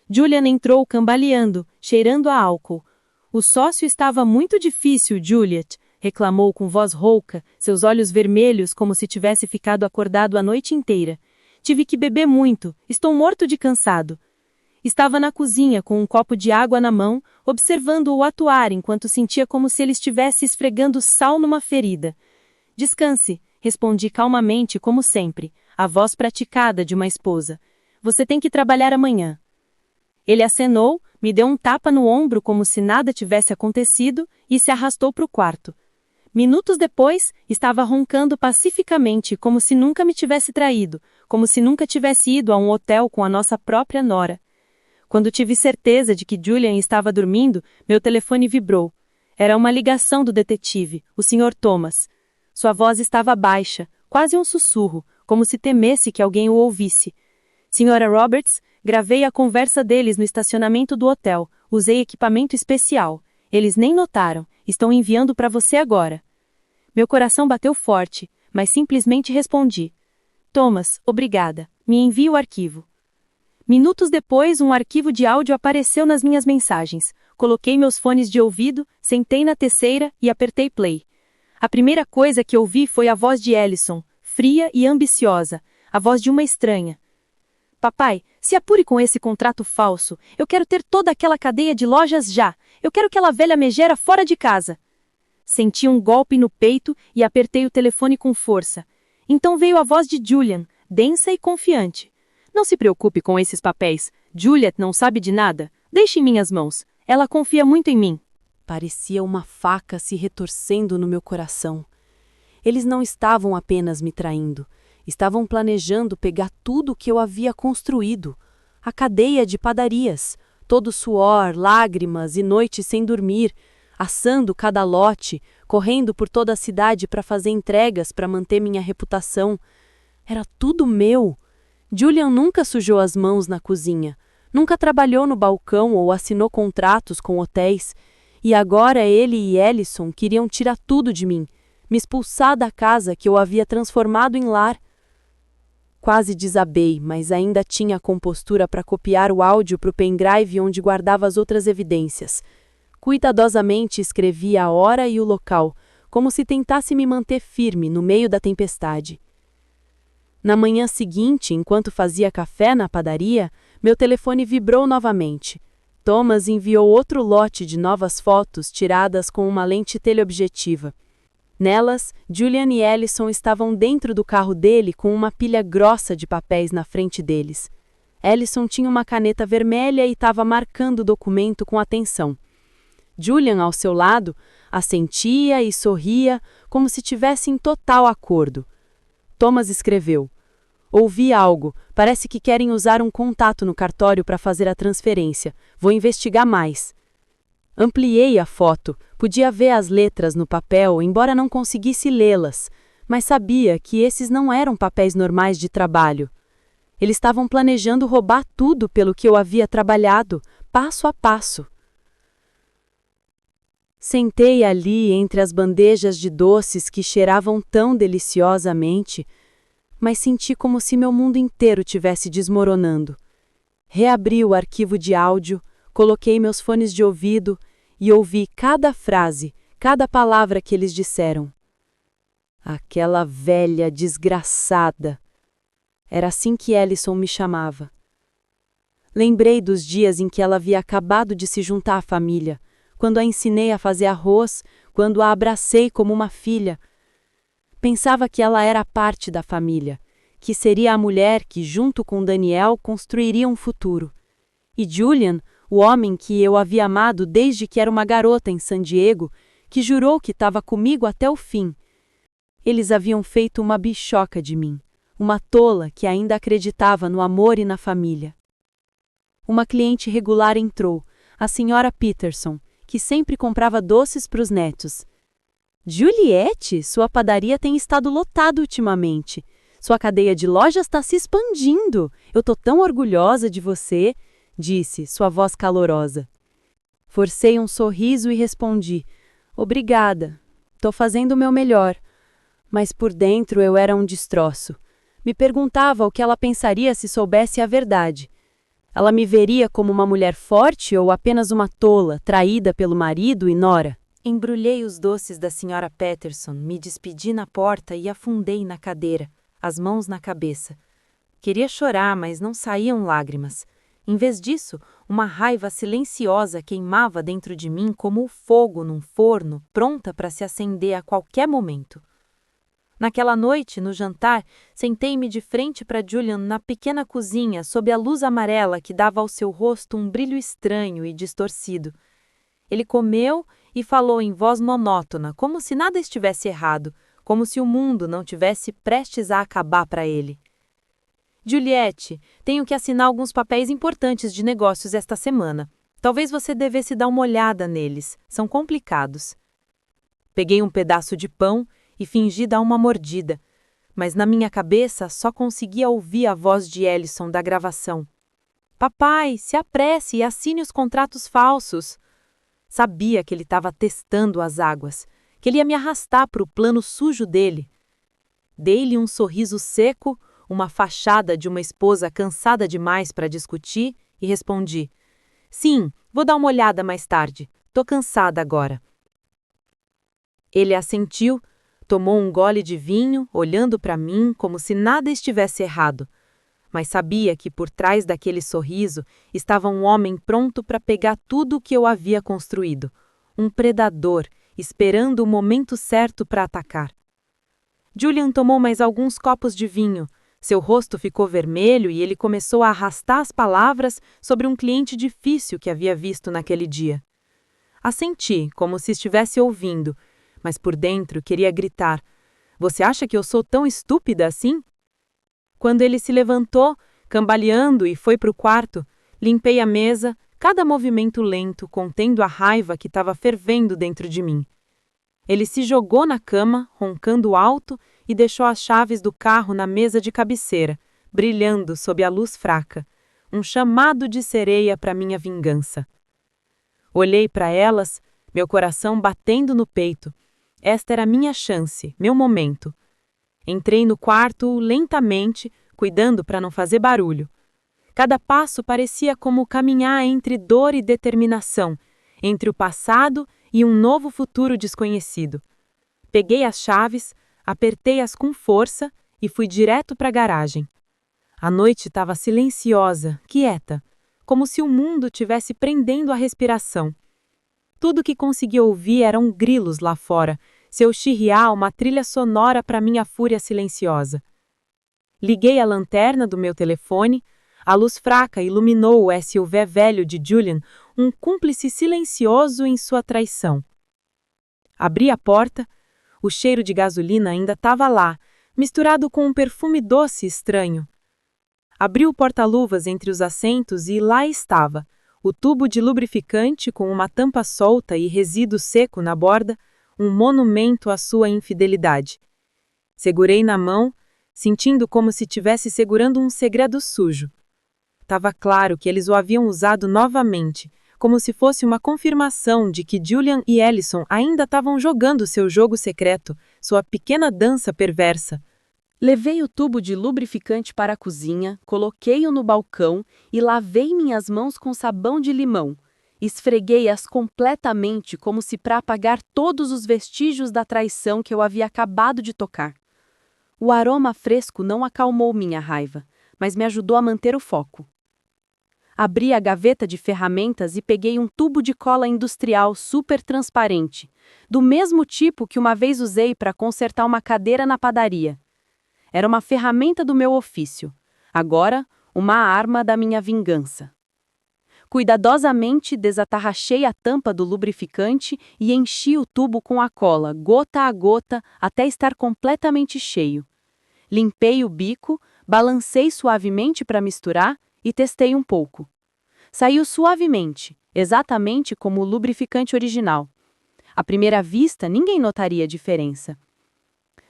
[SPEAKER 1] Julian entrou cambaleando, cheirando a álcool. "O sócio estava muito difícil, Juliet", reclamou com voz rouca, seus olhos vermelhos como se tivesse ficado acordado a noite inteira. "Tive que beber muito, estou morto de cansado." Estava na cozinha com um copo de água na mão, observando-o atuar enquanto sentia como se ele estivesse esfregando sal numa ferida. "Descanse", respondi calmamente como sempre, a voz praticada de uma esposa. "Você tem que trabalhar amanhã." Ele acenou, me deu um tapa no ombro como se nada tivesse acontecido e se arrastou para o quarto. Minutos depois, estava roncando pacificamente como se nunca me tivesse traído, como se nunca tivesse ido a um hotel com a nossa própria nora. Quando tive certeza de que Julian estava dormindo, meu telefone vibrou. Era uma ligação do detetive, o Sr. Thomas. Sua voz estava baixa, quase um sussurro, como se temesse que alguém o ouvisse. "Sra. Roberts, gravei a conversa deles no estacionamento do hotel. Usei equipamento especial. Eles nem notaram. Estão enviando para você agora." Meu coração bateu forte, mas simplesmente respondi: "Thomas, obrigada. Me envie o arquivo." Minutos depois, um arquivo de áudio apareceu nas minhas mensagens. Coloquei meus fones de ouvido, sentei na terceira e apertei play. A primeira coisa que ouvi foi a voz de Ellison, fria e ambiciosa, a voz de uma estranha. "Papai, se apure com esse contrato falso. Eu quero ter toda aquela cadeia de lojas já. Eu quero aquela velha megera fora de casa." Senti um golpe no peito e apertei o telefone com força. Então veio a voz de Julian, densa e confiante. "Não se preocupe com esses papéis. Juliet não sabe de nada. Deixe em minhas mãos. Ela confia muito em mim." Parecia uma faca se retorcendo no meu coração. Eles não estavam apenas me traindo. Estavam planejando pegar tudo o que eu havia construído. A cadeia de padarias. Todo suor, lágrimas e noites sem dormir. Assando cada lote, correndo por toda a cidade para fazer entregas para manter minha reputação. Era tudo meu. Julian nunca sujou as mãos na cozinha, nunca trabalhou no balcão ou assinou contratos com hotéis, e agora ele e Ellison queriam tirar tudo de mim, me expulsar da casa que eu havia transformado em lar. Quase desabei, mas ainda tinha a compostura para copiar o áudio para o pendrive onde guardava as outras evidências. Cuidadosamente escrevi a hora e o local, como se tentasse me manter firme no meio da tempestade. Na manhã seguinte, enquanto fazia café na padaria, meu telefone vibrou novamente. Thomas enviou outro lote de novas fotos tiradas com uma lente teleobjetiva. Nelas, Julian e Ellison estavam dentro do carro dele com uma pilha grossa de papéis na frente deles. Ellison tinha uma caneta vermelha e estava marcando o documento com atenção. Julian, ao seu lado, assentia e sorria como se tivesse em total acordo. Thomas escreveu: ouvi algo, parece que querem usar um contato no cartório para fazer a transferência. Vou investigar mais. Ampliei a foto, podia ver as letras no papel, embora não conseguisse lê-las, mas sabia que esses não eram papéis normais de trabalho. Eles estavam planejando roubar tudo pelo que eu havia trabalhado, passo a passo. Sentei ali entre as bandejas de doces que cheiravam tão deliciosamente, mas senti como se meu mundo inteiro tivesse desmoronando. Reabri o arquivo de áudio, coloquei meus fones de ouvido e ouvi cada frase, cada palavra que eles disseram. Aquela velha desgraçada. Era assim que Ellison me chamava. Lembrei dos dias em que ela havia acabado de se juntar à família, quando a ensinei a fazer arroz, quando a abracei como uma filha. Pensava que ela era parte da família, que seria a mulher que, junto com Daniel, construiria um futuro. E Julian, o homem que eu havia amado desde que era uma garota em San Diego, que jurou que estava comigo até o fim. Eles haviam feito uma bichoca de mim, uma tola que ainda acreditava no amor e na família. Uma cliente regular entrou, a senhora Peterson, que sempre comprava doces para os netos. Juliette, sua padaria tem estado lotada ultimamente. Sua cadeia de lojas está se expandindo. Eu estou tão orgulhosa de você, disse, sua voz calorosa. Forcei um sorriso e respondi: obrigada, estou fazendo o meu melhor. Mas por dentro eu era um destroço. Me perguntava o que ela pensaria se soubesse a verdade. Ela me veria como uma mulher forte ou apenas uma tola, traída pelo marido e nora? Embrulhei os doces da senhora Peterson, me despedi na porta e afundei na cadeira, as mãos na cabeça. Queria chorar, mas não saíam lágrimas. Em vez disso, uma raiva silenciosa queimava dentro de mim como o fogo num forno, pronta para se acender a qualquer momento. Naquela noite, no jantar, sentei-me de frente para Julian na pequena cozinha, sob a luz amarela que dava ao seu rosto um brilho estranho e distorcido. Ele comeu e falou em voz monótona, como se nada estivesse errado, como se o mundo não tivesse prestes a acabar para ele. Juliette, tenho que assinar alguns papéis importantes de negócios esta semana. Talvez você devesse dar uma olhada neles, são complicados. Peguei um pedaço de pão e fingi dar uma mordida, mas na minha cabeça só conseguia ouvir a voz de Ellison da gravação. Papai, se apresse e assine os contratos falsos. Sabia que ele estava testando as águas, que ele ia me arrastar para o plano sujo dele. Dei-lhe um sorriso seco, uma fachada de uma esposa cansada demais para discutir, e respondi: sim, vou dar uma olhada mais tarde. Tô cansada agora. Ele assentiu, tomou um gole de vinho, olhando para mim como se nada estivesse errado. Mas sabia que por trás daquele sorriso estava um homem pronto para pegar tudo o que eu havia construído. Um predador, esperando o momento certo para atacar. Julian tomou mais alguns copos de vinho. Seu rosto ficou vermelho e ele começou a arrastar as palavras sobre um cliente difícil que havia visto naquele dia. Assenti, como se estivesse ouvindo, mas por dentro queria gritar: você acha que eu sou tão estúpida assim? Quando ele se levantou, cambaleando, e foi para o quarto, limpei a mesa, cada movimento lento, contendo a raiva que estava fervendo dentro de mim. Ele se jogou na cama, roncando alto, e deixou as chaves do carro na mesa de cabeceira, brilhando sob a luz fraca, um chamado de sereia para minha vingança. Olhei para elas, meu coração batendo no peito. Esta era minha chance, meu momento. Entrei no quarto lentamente, cuidando para não fazer barulho. Cada passo parecia como caminhar entre dor e determinação, entre o passado e um novo futuro desconhecido. Peguei as chaves, apertei-as com força e fui direto para a garagem. A noite estava silenciosa, quieta, como se o mundo tivesse prendendo a respiração. Tudo que conseguia ouvir eram grilos lá fora, seu chirriar uma trilha sonora para minha fúria silenciosa. Liguei a lanterna do meu telefone, A luz fraca iluminou o SUV velho de Julian, um cúmplice silencioso em sua traição. Abri a porta. O cheiro de gasolina ainda estava lá, misturado com um perfume doce e estranho. Abri o porta-luvas entre os assentos e lá estava, o tubo de lubrificante com uma tampa solta e resíduo seco na borda, um monumento à sua infidelidade. Segurei na mão, sentindo como se estivesse segurando um segredo sujo. Estava claro que eles o haviam usado novamente, como se fosse uma confirmação de que Julian e Ellison ainda estavam jogando seu jogo secreto, sua pequena dança perversa. Levei o tubo de lubrificante para a cozinha, coloquei-o no balcão e lavei minhas mãos com sabão de limão. Esfreguei-as completamente como se para apagar todos os vestígios da traição que eu havia acabado de tocar. O aroma fresco não acalmou minha raiva, mas me ajudou a manter o foco. Abri a gaveta de ferramentas e peguei um tubo de cola industrial super transparente, do mesmo tipo que uma vez usei para consertar uma cadeira na padaria. Era uma ferramenta do meu ofício, agora uma arma da minha vingança. Cuidadosamente desatarrachei a tampa do lubrificante e enchi o tubo com a cola, gota a gota, até estar completamente cheio. Limpei o bico, balancei suavemente para misturar e testei um pouco. Saiu suavemente, exatamente como o lubrificante original. À primeira vista, ninguém notaria a diferença.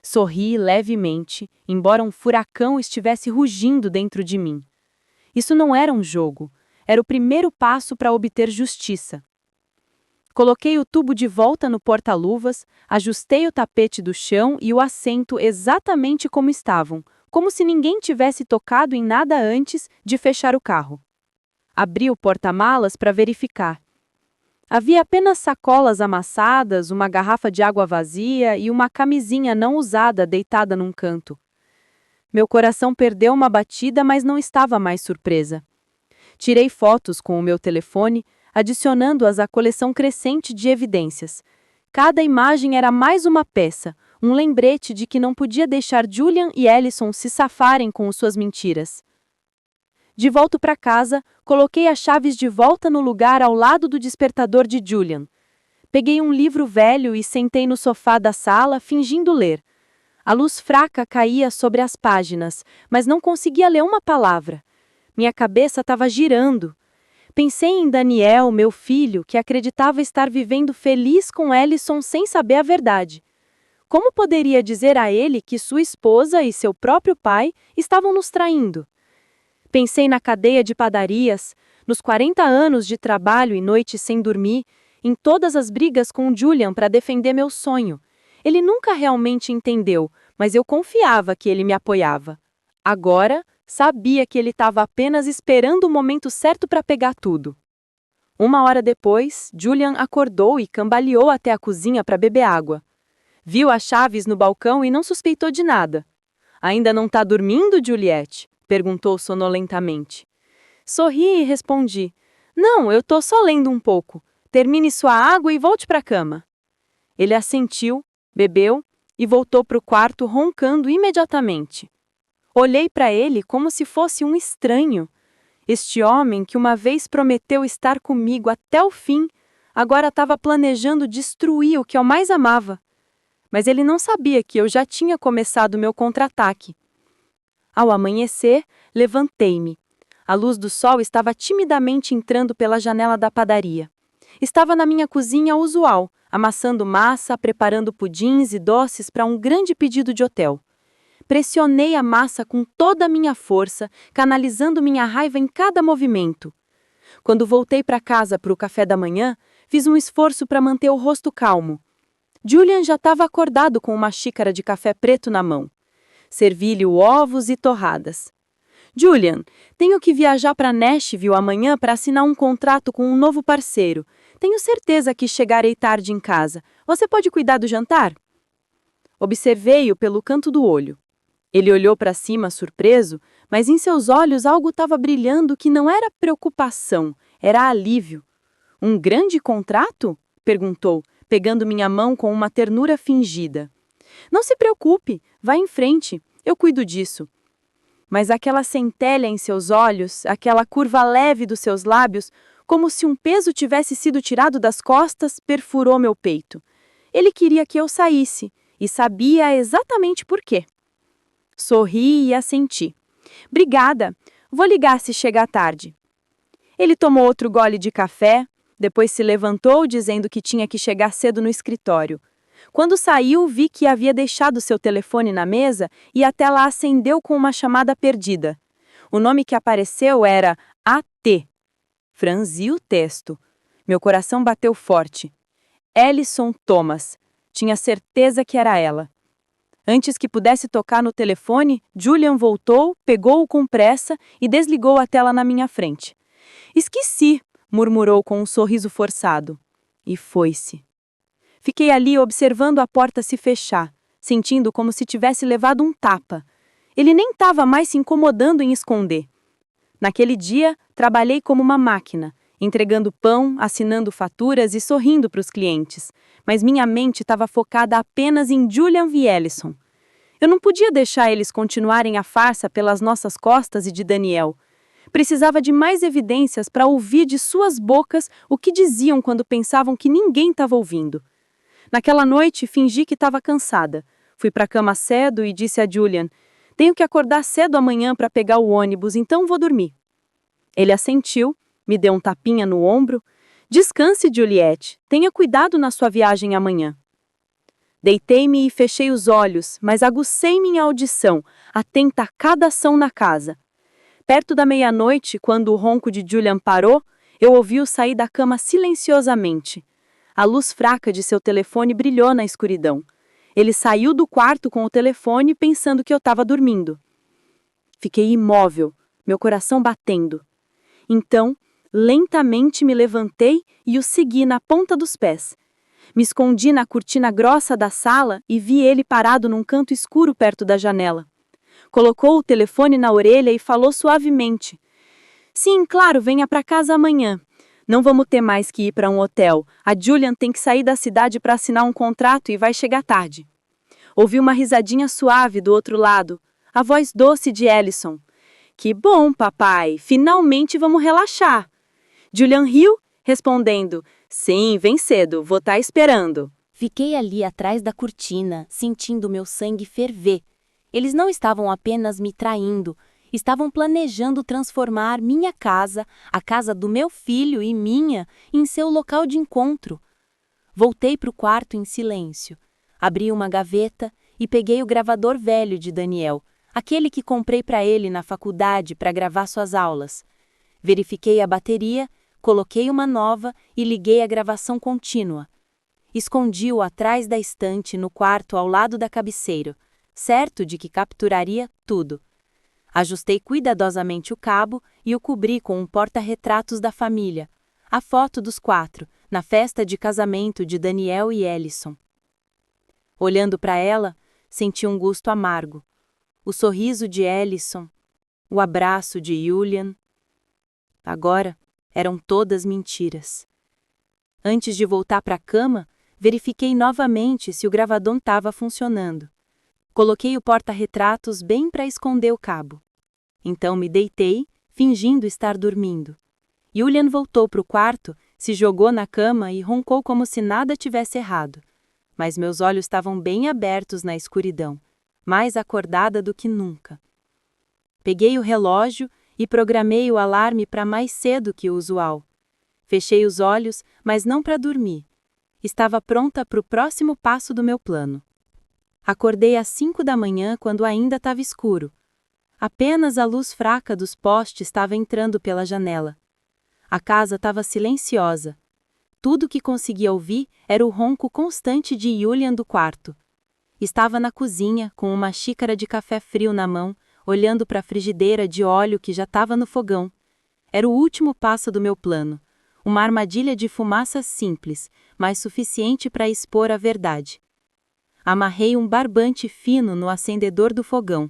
[SPEAKER 1] Sorri levemente, embora um furacão estivesse rugindo dentro de mim. Isso não era um jogo, era o primeiro passo para obter justiça. Coloquei o tubo de volta no porta-luvas, ajustei o tapete do chão e o assento exatamente como estavam, como se ninguém tivesse tocado em nada antes de fechar o carro. Abri o porta-malas para verificar. Havia apenas sacolas amassadas, uma garrafa de água vazia e uma camisinha não usada deitada num canto. Meu coração perdeu uma batida, mas não estava mais surpresa. Tirei fotos com o meu telefone, adicionando-as à coleção crescente de evidências. Cada imagem era mais uma peça, um lembrete de que não podia deixar Julian e Ellison se safarem com suas mentiras. De volta para casa, coloquei as chaves de volta no lugar ao lado do despertador de Julian. Peguei um livro velho e sentei no sofá da sala, fingindo ler. A luz fraca caía sobre as páginas, mas não conseguia ler uma palavra. Minha cabeça estava girando. Pensei em Daniel, meu filho, que acreditava estar vivendo feliz com Ellison sem saber a verdade. Como poderia dizer a ele que sua esposa e seu próprio pai estavam nos traindo? Pensei na cadeia de padarias, nos 40 anos de trabalho e noites sem dormir, em todas as brigas com Julian para defender meu sonho. Ele nunca realmente entendeu, mas eu confiava que ele me apoiava. Agora, sabia que ele estava apenas esperando o momento certo para pegar tudo. 1 hora depois, Julian acordou e cambaleou até a cozinha para beber água. Viu as chaves no balcão e não suspeitou de nada. Ainda não está dormindo, Juliette? Perguntou sonolentamente. Sorri e respondi. Não, eu tô só lendo um pouco. Termine sua água e volte para a cama. Ele assentiu, bebeu e voltou para o quarto roncando imediatamente. Olhei para ele como se fosse um estranho. Este homem que uma vez prometeu estar comigo até o fim, agora estava planejando destruir o que eu mais amava. Mas ele não sabia que eu já tinha começado meu contra-ataque. Ao amanhecer, levantei-me. A luz do sol estava timidamente entrando pela janela da padaria. Estava na minha cozinha usual, amassando massa, preparando pudins e doces para um grande pedido de hotel. Pressionei a massa com toda a minha força, canalizando minha raiva em cada movimento. Quando voltei para casa para o café da manhã, fiz um esforço para manter o rosto calmo. Julian já estava acordado com uma xícara de café preto na mão. Servi-lhe ovos e torradas. Julian, tenho que viajar para Nashville amanhã para assinar um contrato com um novo parceiro. Tenho certeza que chegarei tarde em casa. Você pode cuidar do jantar? Observei-o pelo canto do olho. Ele olhou para cima surpreso, mas em seus olhos algo estava brilhando que não era preocupação, era alívio. Um grande contrato? Perguntou, pegando minha mão com uma ternura fingida. Não se preocupe, vá em frente, eu cuido disso. mas aquela centelha em seus olhos, aquela curva leve dos seus lábios, como se um peso tivesse sido tirado das costas, perfurou meu peito. Ele queria que eu saísse, e sabia exatamente por quê. Sorri e assenti. Obrigada, vou ligar se chegar tarde. Ele tomou outro gole de café, depois se levantou dizendo que tinha que chegar cedo no escritório. Quando saiu, vi que havia deixado seu telefone na mesa e a tela acendeu com uma chamada perdida. O nome que apareceu era AT. Franzi o texto. Meu coração bateu forte. Ellison Thomas. Tinha certeza que era ela. Antes que pudesse tocar no telefone, Julian voltou, pegou-o com pressa e desligou a tela na minha frente. Esqueci, murmurou com um sorriso forçado. E foi-se. Fiquei ali observando a porta se fechar, sentindo como se tivesse levado um tapa. Ele nem estava mais se incomodando em esconder. Naquele dia, trabalhei como uma máquina, entregando pão, assinando faturas e sorrindo para os clientes, mas minha mente estava focada apenas em Julian e Ellison. Eu não podia deixar eles continuarem a farsa pelas nossas costas e de Daniel. Precisava de mais evidências para ouvir de suas bocas o que diziam quando pensavam que ninguém estava ouvindo. Naquela noite, fingi que estava cansada. Fui para a cama cedo e disse a Julian: tenho que acordar cedo amanhã para pegar o ônibus, então vou dormir. Ele assentiu, me deu um tapinha no ombro. Descanse, Juliette. Tenha cuidado na sua viagem amanhã. Deitei-me e fechei os olhos, mas agucei minha audição, atenta a cada ação na casa. Perto da meia-noite, quando o ronco de Julian parou, eu ouvi-o sair da cama silenciosamente. A luz fraca de seu telefone brilhou na escuridão. Ele saiu do quarto com o telefone pensando que eu estava dormindo. Fiquei imóvel, meu coração batendo. Então, lentamente me levantei e o segui na ponta dos pés. Me escondi na cortina grossa da sala e vi ele parado num canto escuro perto da janela. Colocou o telefone na orelha e falou suavemente: sim, claro, venha para casa amanhã. Não vamos ter mais que ir para um hotel. A Julian tem que sair da cidade para assinar um contrato e vai chegar tarde. Ouvi uma risadinha suave do outro lado, a voz doce de Ellison. Que bom, papai, finalmente vamos relaxar. Julian riu, respondendo: sim, vem cedo, vou estar esperando.
[SPEAKER 2] Fiquei ali atrás da cortina, sentindo meu sangue ferver. Eles não estavam apenas me traindo, estavam planejando transformar minha casa, a casa do meu filho e minha, em seu local de encontro. Voltei para o quarto em silêncio. Abri uma gaveta e peguei o gravador velho de Daniel, aquele que comprei para ele na faculdade para gravar suas aulas. Verifiquei a bateria, coloquei uma nova e liguei a gravação contínua. Escondi-o atrás da estante no quarto ao lado da cabeceira, certo de que capturaria tudo. Ajustei cuidadosamente o cabo e o cobri com um porta-retratos da família, a foto dos 4, na festa de casamento de Daniel e Ellison. Olhando para ela, senti um gosto amargo. O sorriso de Ellison, o abraço de Julian. Agora, eram todas mentiras. Antes de voltar para a cama, verifiquei novamente se o gravador estava funcionando. Coloquei o porta-retratos bem para esconder o cabo. Então me deitei, fingindo estar dormindo. Julian voltou para o quarto, se jogou na cama e roncou como se nada tivesse errado. Mas meus olhos estavam bem abertos na escuridão, mais acordada do que nunca. Peguei o relógio e programei o alarme para mais cedo que o usual. Fechei os olhos, mas não para dormir. Estava pronta para o próximo passo do meu plano. Acordei às 5 da manhã quando ainda estava escuro. Apenas a luz fraca dos postes estava entrando pela janela. A casa estava silenciosa. Tudo que conseguia ouvir era o ronco constante de Julian do quarto. Estava na cozinha, com uma xícara de café frio na mão, olhando para a frigideira de óleo que já estava no fogão. Era o último passo do meu plano. Uma armadilha de fumaça simples, mas suficiente para expor a verdade. Amarrei um barbante fino no acendedor do fogão.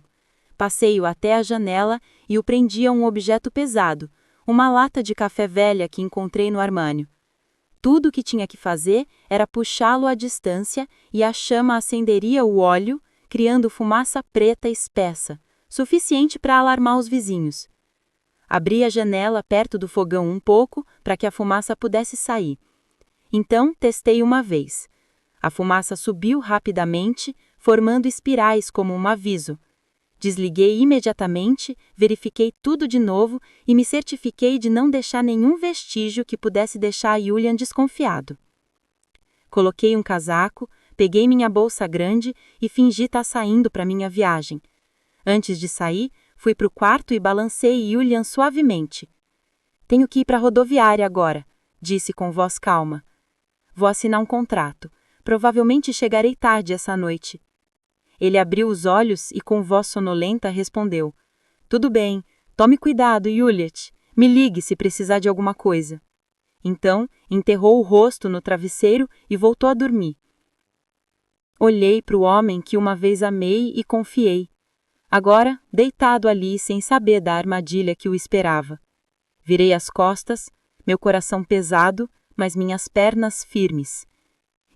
[SPEAKER 2] Passei-o até a janela e o prendi a um objeto pesado, uma lata de café velha que encontrei no armário. Tudo o que tinha que fazer era puxá-lo à distância e a chama acenderia o óleo, criando fumaça preta espessa,
[SPEAKER 1] suficiente para alarmar os vizinhos. Abri a janela perto do fogão um pouco para que a fumaça pudesse sair. Então, testei uma vez. A fumaça subiu rapidamente, formando espirais como um aviso. Desliguei imediatamente, verifiquei tudo de novo e me certifiquei de não deixar nenhum vestígio que pudesse deixar Julian desconfiado. Coloquei um casaco, peguei minha bolsa grande e fingi estar saindo para minha viagem. Antes de sair, fui para o quarto e balancei Julian suavemente. Tenho que ir para a rodoviária agora, disse com voz calma. Vou assinar um contrato. Provavelmente chegarei tarde essa noite. Ele abriu os olhos e com voz sonolenta respondeu. Tudo bem, tome cuidado, Juliet. Me ligue se precisar de alguma coisa. Então, enterrou o rosto no travesseiro e voltou a dormir. Olhei para o homem que uma vez amei e confiei. Agora, deitado ali sem saber da armadilha que o esperava. Virei as costas, meu coração pesado, mas minhas pernas firmes.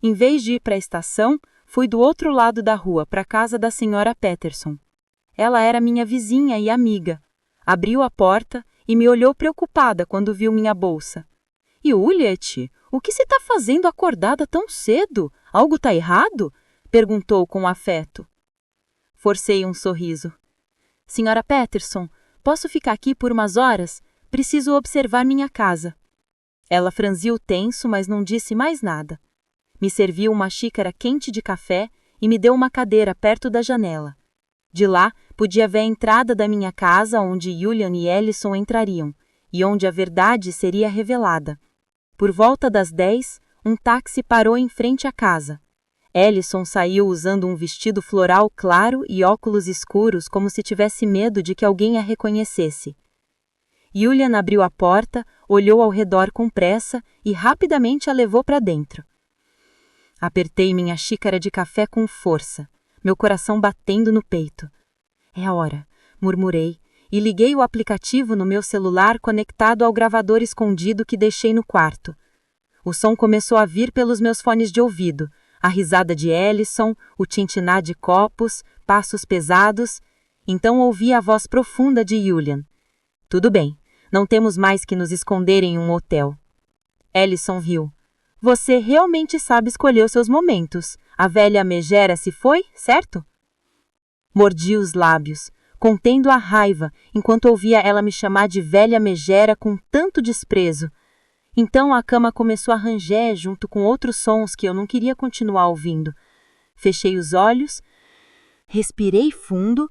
[SPEAKER 1] Em vez de ir para a estação, fui do outro lado da rua para a casa da senhora Peterson. Ela era minha vizinha e amiga. Abriu a porta e me olhou preocupada quando viu minha bolsa. Juliet, o que você está fazendo acordada tão cedo? Algo está errado? Perguntou com afeto. Forcei um sorriso. Senhora Peterson, posso ficar aqui por umas horas? Preciso observar minha casa. Ela franziu o tenso, mas não disse mais nada. Me serviu uma xícara quente de café e me deu uma cadeira perto da janela. De lá, podia ver a entrada da minha casa onde Julian e Ellison entrariam, e onde a verdade seria revelada. Por volta das 10, um táxi parou em frente à casa. Ellison saiu usando um vestido floral claro e óculos escuros como se tivesse medo de que alguém a reconhecesse. Julian abriu a porta, olhou ao redor com pressa e rapidamente a levou para dentro. Apertei minha xícara de café com força, meu coração batendo no peito. É a hora, murmurei, e liguei o aplicativo no meu celular conectado ao gravador escondido que deixei no quarto. O som começou a vir pelos meus fones de ouvido, a risada de Ellison, o tintinar de copos, passos pesados. Então ouvi a voz profunda de Julian. Tudo bem, não temos mais que nos esconder em um hotel. Ellison riu. Você realmente sabe escolher os seus momentos. A velha megera se foi, certo? Mordi os lábios, contendo a raiva, enquanto ouvia ela me chamar de velha megera com tanto desprezo. Então a cama começou a ranger junto com outros sons que eu não queria continuar ouvindo. Fechei os olhos, respirei fundo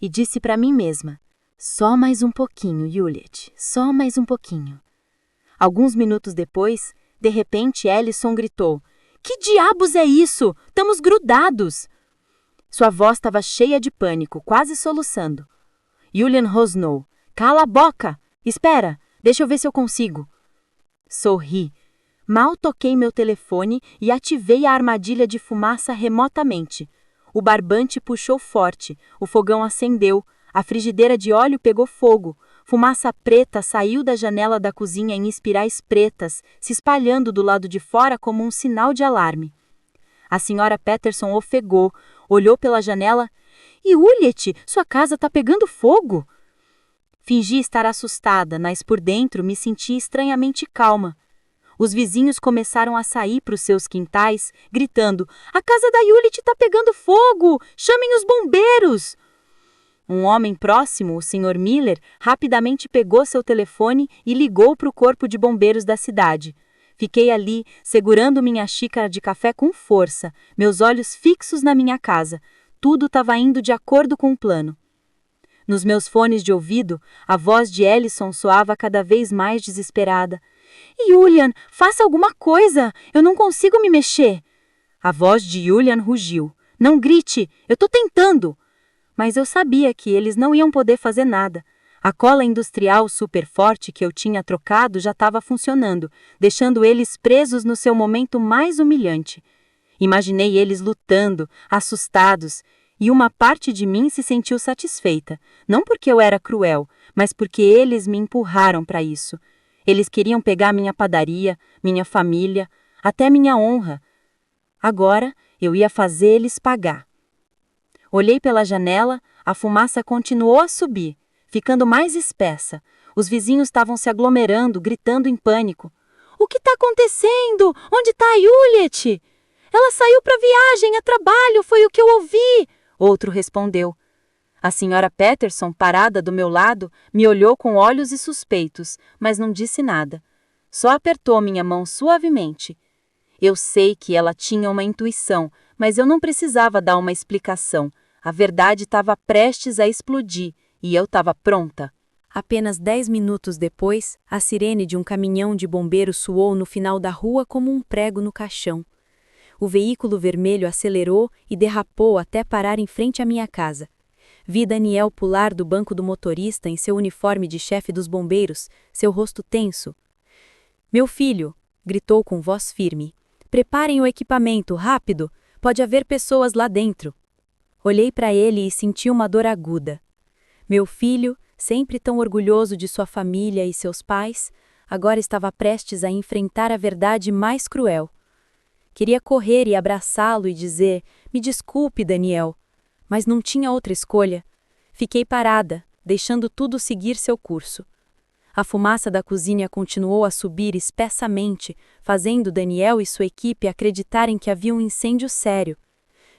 [SPEAKER 1] e disse para mim mesma, só mais um pouquinho, Juliet, só mais um pouquinho. Alguns minutos depois, de repente Ellison gritou, que diabos é isso? Estamos grudados! Sua voz estava cheia de pânico, quase soluçando. Julian rosnou. Cala a boca! Espera, deixa eu ver se eu consigo. Sorri. Mal toquei meu telefone e ativei a armadilha de fumaça remotamente. O barbante puxou forte, o fogão acendeu, a frigideira de óleo pegou fogo, fumaça preta saiu da janela da cozinha em espirais pretas, se espalhando do lado de fora como um sinal de alarme. A senhora Peterson ofegou, olhou pela janela. Juliet, sua casa está pegando fogo! Fingi estar assustada, mas por dentro me senti estranhamente calma. Os vizinhos começaram a sair para os seus quintais, gritando, a casa da Juliet está pegando fogo! Chamem os bombeiros! Um homem próximo, o Sr. Miller, rapidamente pegou seu telefone e ligou para o corpo de bombeiros da cidade. Fiquei ali, segurando minha xícara de café com força, meus olhos fixos na minha casa. Tudo estava indo de acordo com o plano. Nos meus fones de ouvido, a voz de Ellison soava cada vez mais desesperada. Julian, faça alguma coisa! Eu não consigo me mexer! A voz de Julian rugiu. Não grite! Eu estou tentando! Mas eu sabia que eles não iam poder fazer nada. A cola industrial super forte que eu tinha trocado já estava funcionando, deixando eles presos no seu momento mais humilhante. Imaginei eles lutando, assustados, e uma parte de mim se sentiu satisfeita, não porque eu era cruel, mas porque eles me empurraram para isso. Eles queriam pegar minha padaria, minha família, até minha honra. Agora eu ia fazer eles pagar.
[SPEAKER 2] Olhei pela janela, a fumaça continuou a subir, ficando mais espessa. Os vizinhos estavam se aglomerando, gritando em pânico. "O que está acontecendo? Onde está a Juliet?" "Ela saiu para viagem, a trabalho, foi o que eu ouvi", outro respondeu. A senhora Peterson, parada do meu lado, me olhou com olhos e suspeitos, mas não disse nada. Só apertou minha mão suavemente. Eu sei que ela tinha uma intuição, mas eu não precisava dar uma explicação. A verdade estava prestes a explodir, e eu estava pronta. Apenas 10 minutos depois, a sirene de um caminhão de bombeiros soou no final da rua como um prego no caixão. O veículo vermelho acelerou e derrapou até parar em frente à minha casa. Vi Daniel pular do banco do motorista em seu uniforme de chefe dos bombeiros, seu rosto tenso. "Meu filho", gritou com voz firme. "Preparem o equipamento, rápido! Pode haver pessoas lá dentro." Olhei para ele e senti uma dor aguda. Meu filho, sempre tão orgulhoso de sua família e seus pais, agora estava prestes a enfrentar a verdade mais cruel. Queria correr e abraçá-lo e dizer: "Me desculpe, Daniel." Mas não tinha outra escolha. Fiquei parada, deixando tudo seguir seu curso. A fumaça da cozinha continuou a subir espessamente, fazendo Daniel e sua equipe acreditarem que havia um incêndio sério.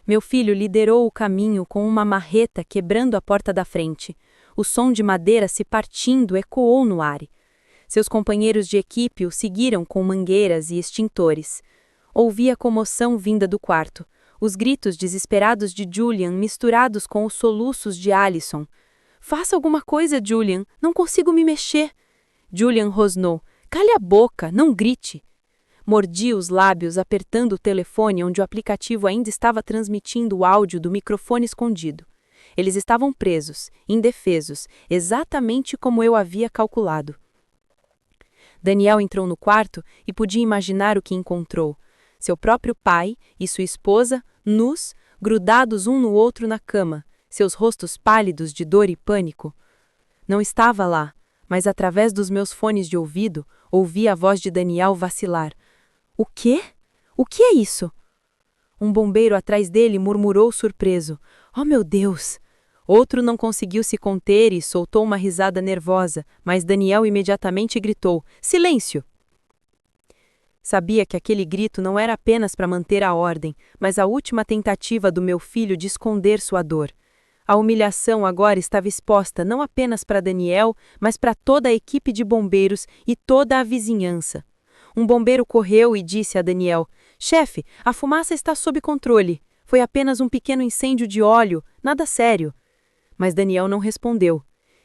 [SPEAKER 2] Meu filho liderou o caminho com uma marreta quebrando a porta da frente. O som de madeira se partindo ecoou no ar. Seus companheiros de equipe o seguiram com mangueiras e extintores. Ouvi a comoção vinda do quarto. Os gritos desesperados de Julian misturados com os soluços de Allison. "Faça alguma coisa, Julian, não consigo me mexer." Julian rosnou. "Cale a boca, não grite." Mordi os lábios apertando o telefone onde o aplicativo ainda estava transmitindo o áudio do microfone escondido. Eles estavam presos, indefesos, exatamente como eu havia calculado. Daniel entrou no quarto e podia imaginar o que encontrou. Seu próprio pai e sua esposa, nus, grudados um no outro na cama, seus rostos pálidos de dor e pânico. Não estava lá, mas através dos meus fones de ouvido, ouvi a voz de Daniel vacilar. "O quê? O que é isso?" Um bombeiro atrás dele murmurou surpreso. "Oh, meu Deus!" Outro não conseguiu se conter e soltou uma risada nervosa, mas Daniel imediatamente gritou: "Silêncio!" Sabia que aquele grito não era apenas para manter a ordem, mas a última tentativa do meu filho de esconder sua dor. A humilhação agora estava exposta não apenas para Daniel, mas para toda a equipe de bombeiros e toda a vizinhança. Um bombeiro correu e disse a Daniel: "Chefe, a fumaça está sob controle. Foi apenas um pequeno incêndio de óleo, nada sério." Mas Daniel não respondeu.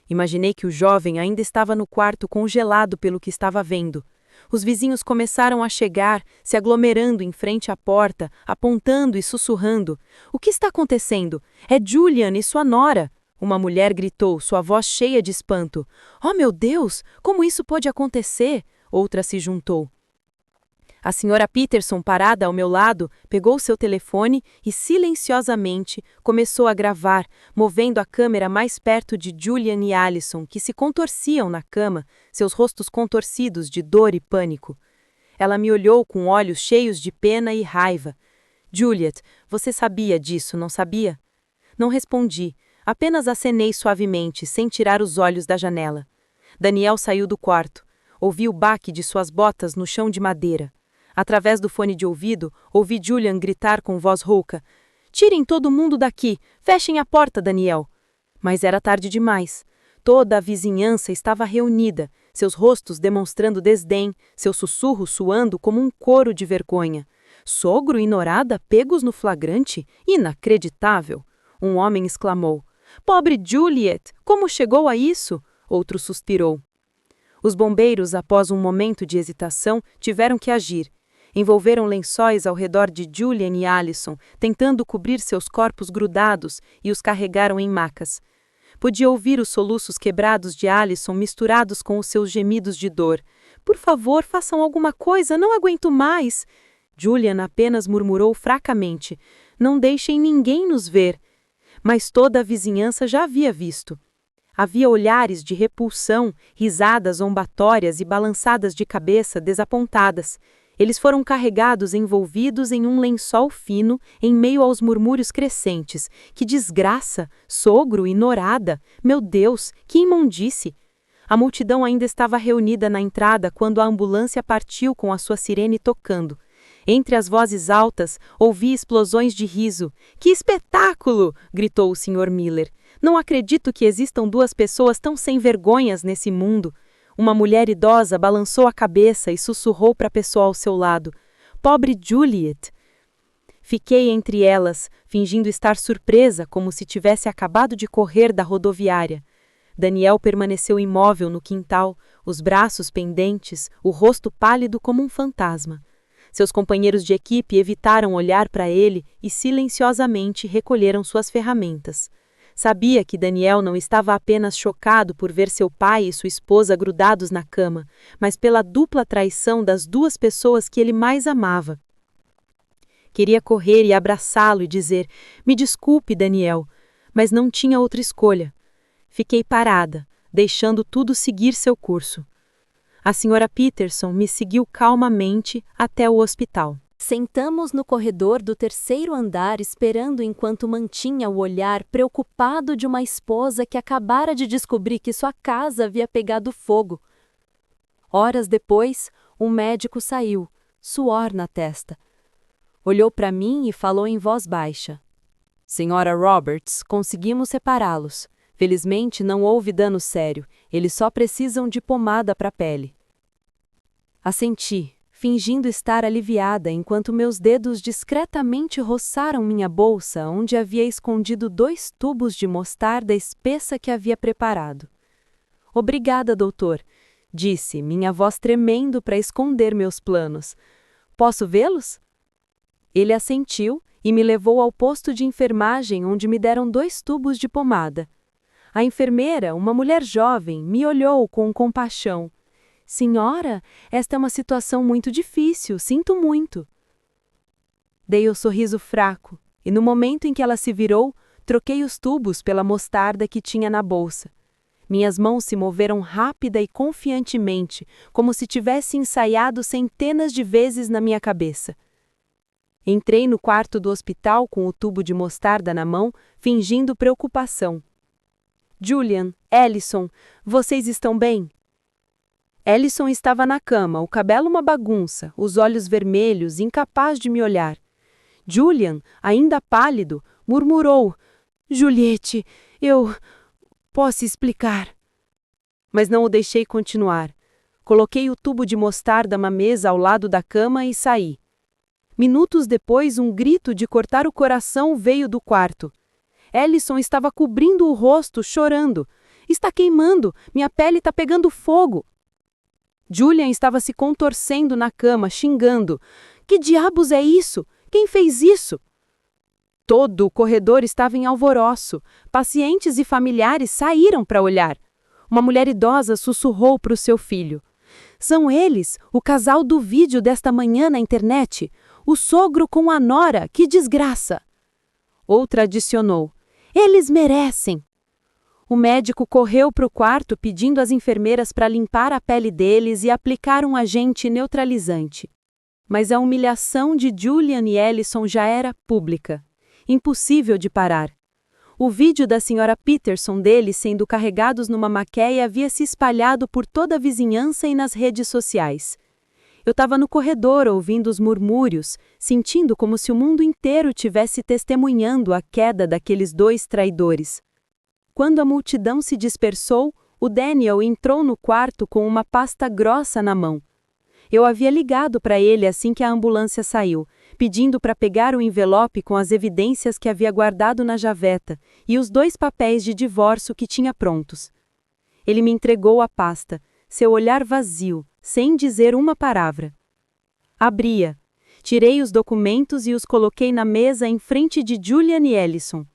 [SPEAKER 2] Imaginei que o jovem ainda estava no quarto congelado pelo que estava vendo. Os vizinhos começaram a chegar, se aglomerando em frente à porta, apontando e sussurrando. "O que está acontecendo? É Julian e sua nora!" Uma mulher gritou, sua voz cheia de espanto. "Oh, meu Deus! Como isso pode acontecer?" Outra se juntou. A senhora Peterson, parada ao meu lado, pegou seu telefone e, silenciosamente, começou a gravar, movendo a câmera mais perto de Julian e Allison, que se contorciam na cama, seus rostos contorcidos de dor e pânico. Ela me olhou com olhos cheios de pena e raiva. "Juliet, você sabia disso, não sabia?" Não respondi, apenas acenei suavemente, sem tirar os olhos da janela. Daniel saiu do quarto. Ouvi o baque de suas botas no chão de madeira. Através do fone de ouvido, ouvi Julian gritar com voz rouca: "Tirem todo mundo daqui! Fechem a porta, Daniel!" Mas era tarde demais. Toda a vizinhança estava reunida, seus rostos demonstrando desdém, seus sussurros soando como um coro de vergonha. "Sogro e norada pegos no flagrante? Inacreditável!" Um homem exclamou. "Pobre Juliet! Como chegou a isso?" Outro suspirou. Os bombeiros, após um momento de hesitação, tiveram que agir. Envolveram lençóis ao redor de Julian e Allison, tentando cobrir seus corpos grudados, e os carregaram em macas. Podia ouvir os soluços quebrados de Allison misturados com os seus gemidos de dor. "Por favor, façam alguma coisa, não aguento mais!" Julian apenas murmurou fracamente: "Não deixem ninguém nos ver." Mas toda a vizinhança já havia visto. Havia olhares de repulsão, risadas zombatórias e balançadas de cabeça desapontadas.
[SPEAKER 1] Eles foram carregados envolvidos em um lençol fino em meio aos murmúrios crescentes. Que desgraça! Sogro e norada! Meu Deus, que imundície! A multidão ainda estava reunida na entrada quando a ambulância partiu com a sua sirene tocando. Entre as vozes altas, ouvi explosões de riso. Que espetáculo! Gritou o Sr. Miller. Não acredito que existam duas pessoas tão sem vergonhas nesse mundo. Uma mulher idosa balançou a cabeça e sussurrou para a pessoa ao seu lado. Pobre Juliet! Fiquei entre elas, fingindo estar surpresa, como se tivesse acabado de correr da rodoviária. Daniel permaneceu imóvel no quintal, os braços pendentes, o rosto pálido como um fantasma. Seus companheiros de equipe evitaram olhar para ele e silenciosamente recolheram suas ferramentas. Sabia que Daniel não estava apenas chocado por ver seu pai e sua esposa grudados na cama, mas pela dupla traição das duas pessoas que ele mais amava. Queria correr e abraçá-lo e dizer: "Me desculpe, Daniel", mas não tinha outra escolha. Fiquei parada, deixando tudo seguir seu curso. A Sra. Peterson me seguiu calmamente até o hospital.
[SPEAKER 2] Sentamos no corredor do terceiro andar esperando enquanto mantinha o olhar preocupado de uma esposa que acabara de descobrir que sua casa havia pegado fogo. Horas depois, um médico saiu, suor na testa. Olhou para mim e falou em voz baixa. Senhora Roberts, conseguimos separá-los. Felizmente não houve dano sério, eles só precisam de pomada para a pele. Assenti, fingindo estar aliviada enquanto meus dedos discretamente roçaram minha bolsa onde havia escondido 2 tubos de mostarda espessa que havia preparado. Obrigada, doutor, disse, minha voz tremendo para esconder meus planos. Posso vê-los? Ele assentiu e me levou ao posto de enfermagem onde me deram 2 tubos de pomada. A enfermeira, uma mulher jovem, me olhou com compaixão. Senhora, esta é uma situação muito difícil, sinto muito. Dei o sorriso fraco, e no momento em que ela se virou, troquei os tubos pela mostarda que tinha na bolsa. Minhas mãos se moveram rápida e confiantemente, como se tivesse ensaiado centenas de vezes na minha cabeça. Entrei no quarto do hospital com o tubo de mostarda na mão, fingindo preocupação. Julian, Ellison, vocês estão bem? Ellison estava na cama, o cabelo uma bagunça, os olhos vermelhos, incapaz de me olhar. Julian, ainda pálido, murmurou: Juliette, eu posso explicar. Mas não o deixei continuar. Coloquei o tubo de mostarda na mesa ao lado da cama e saí. Minutos depois, um grito de cortar o coração veio do quarto. Ellison estava cobrindo o rosto, chorando. Está queimando, minha pele está pegando fogo. Julian estava se contorcendo na cama, xingando. Que diabos é isso? Quem fez isso? Todo o corredor estava em alvoroço. Pacientes e familiares saíram para olhar. Uma mulher idosa sussurrou para o seu filho. São eles, o casal do vídeo desta manhã na internet. O sogro com a nora, que desgraça! Outra adicionou. Eles merecem! O médico correu para o quarto pedindo às enfermeiras para limpar a pele deles e aplicar um agente neutralizante. Mas a humilhação de Julian e Ellison já era pública. Impossível de parar. O vídeo da Sra. Peterson deles sendo carregados numa maqueia havia se espalhado por toda a vizinhança e nas redes sociais. Eu estava no corredor ouvindo os murmúrios, sentindo como se o mundo inteiro tivesse testemunhando a queda daqueles 2 traidores. Quando a multidão se dispersou, o Daniel entrou no quarto com uma pasta grossa na mão. Eu havia ligado para ele assim que a ambulância saiu, pedindo para pegar o envelope com as evidências que havia guardado na gaveta e os 2 papéis de divórcio que tinha prontos. Ele me entregou a pasta, seu olhar vazio, sem dizer uma palavra. Abria. Tirei os documentos e os coloquei na mesa em frente de Julian e Ellison.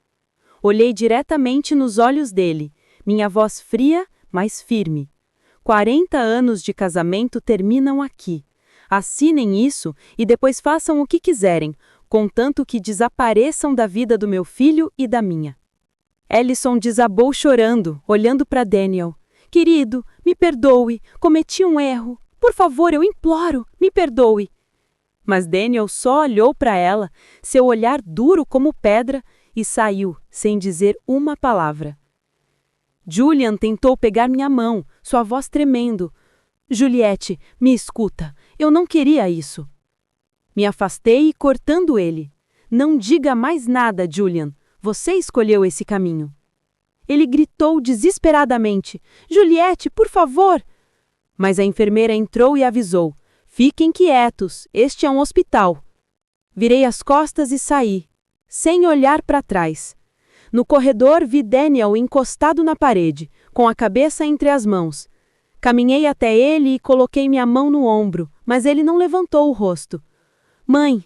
[SPEAKER 2] Olhei diretamente nos olhos dele, minha voz fria, mas firme. 40 anos de casamento terminam aqui. Assinem isso e depois façam o que quiserem, contanto que desapareçam da vida do meu filho e da minha. Ellison desabou chorando, olhando para Daniel. Querido, me perdoe, cometi um erro. Por favor, eu imploro, me perdoe.
[SPEAKER 1] Mas Daniel só olhou para ela, seu olhar duro como pedra, e saiu, sem dizer uma palavra. Julian tentou pegar minha mão, sua voz tremendo. Juliette, me escuta, eu não queria isso. Me afastei, cortando ele. Não diga mais nada, Julian. Você escolheu esse caminho. Ele gritou desesperadamente. Juliette, por favor! Mas a enfermeira entrou e avisou. Fiquem quietos, este é um hospital. Virei as costas e saí, sem olhar para trás. No corredor vi Daniel encostado na parede, com a cabeça entre as mãos. Caminhei até ele e coloquei minha mão no ombro, mas ele não levantou o rosto. Mãe,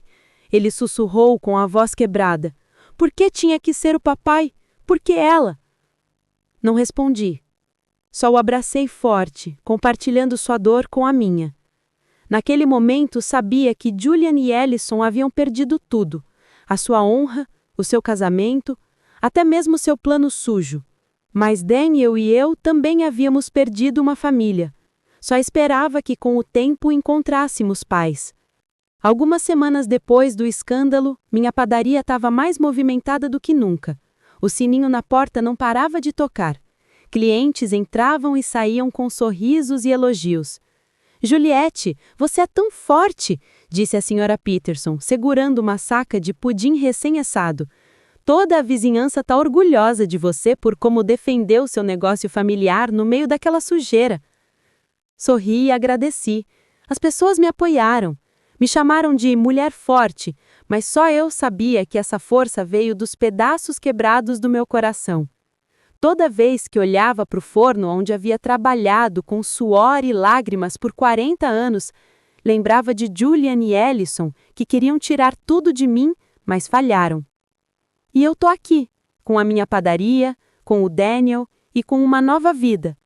[SPEAKER 1] ele sussurrou com a voz quebrada. Por que tinha que ser o papai? Por que ela? Não respondi. Só o abracei forte, compartilhando sua dor com a minha. Naquele momento sabia que Julian e Ellison haviam perdido tudo. A sua honra, o seu casamento, até mesmo seu plano sujo. Mas Daniel e eu também havíamos perdido uma família. Só esperava que com o tempo encontrássemos paz. Algumas semanas depois do escândalo, minha padaria estava mais movimentada do que nunca. O sininho na porta não parava de tocar. Clientes entravam e saíam com sorrisos e elogios. Juliette, você é tão forte, disse a senhora Peterson, segurando uma saca de pudim recém-assado. Toda a vizinhança está orgulhosa de você por como defendeu seu negócio familiar no meio daquela sujeira. Sorri e agradeci. As pessoas me apoiaram. Me chamaram de mulher forte, mas só eu sabia que essa força veio dos pedaços quebrados do meu coração. Toda vez que olhava para o forno onde havia trabalhado com suor e lágrimas por 40 anos, lembrava de Julian e Ellison, que queriam tirar tudo de mim, mas falharam. E eu tô aqui, com a minha padaria, com o Daniel e com uma nova vida.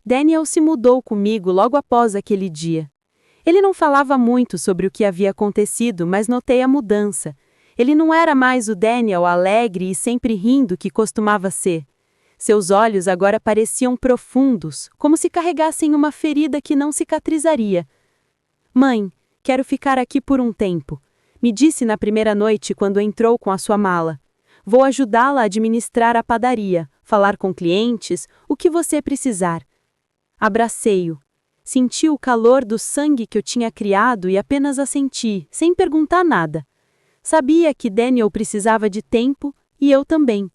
[SPEAKER 1] Daniel se mudou comigo logo após aquele dia. Ele não falava muito sobre o que havia acontecido, mas notei a mudança. Ele não era mais o Daniel alegre e sempre rindo que costumava ser. Seus olhos agora pareciam profundos, como se carregassem uma ferida que não cicatrizaria. Mãe, quero ficar aqui por um tempo, me disse na primeira noite quando entrou com a sua mala. Vou ajudá-la a administrar a padaria, falar com clientes, o que você precisar. Abracei-o. Senti o calor do sangue que eu tinha criado e apenas assenti, sem perguntar nada. Sabia que Daniel precisava de tempo e eu também.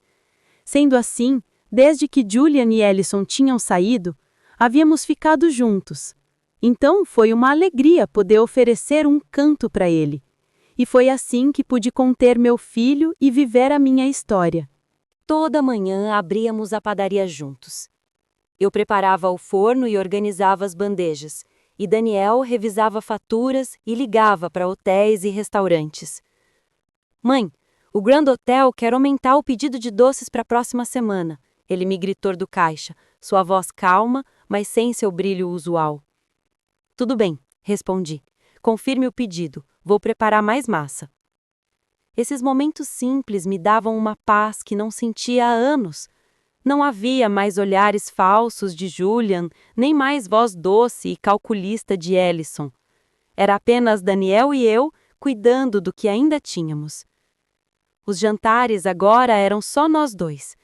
[SPEAKER 1] Sendo assim, desde que Julian e Ellison tinham saído, havíamos ficado juntos. Então foi uma alegria poder oferecer um canto para ele. E foi assim que pude conter meu filho e viver a minha história.
[SPEAKER 2] Toda manhã abríamos a padaria juntos. Eu preparava o forno e organizava as bandejas, e Daniel revisava faturas e ligava para hotéis e restaurantes. Mãe, o Grand Hotel quer aumentar o pedido de doces para a próxima semana. Ele me gritou do caixa, sua voz calma, mas sem seu brilho usual. Tudo bem, respondi. Confirme o pedido, vou preparar mais massa. Esses momentos simples me davam uma paz que não sentia há anos. Não havia mais olhares falsos de Julian, nem mais voz doce e calculista de Ellison. Era apenas Daniel e eu cuidando do que ainda tínhamos. Os jantares agora eram só nós dois.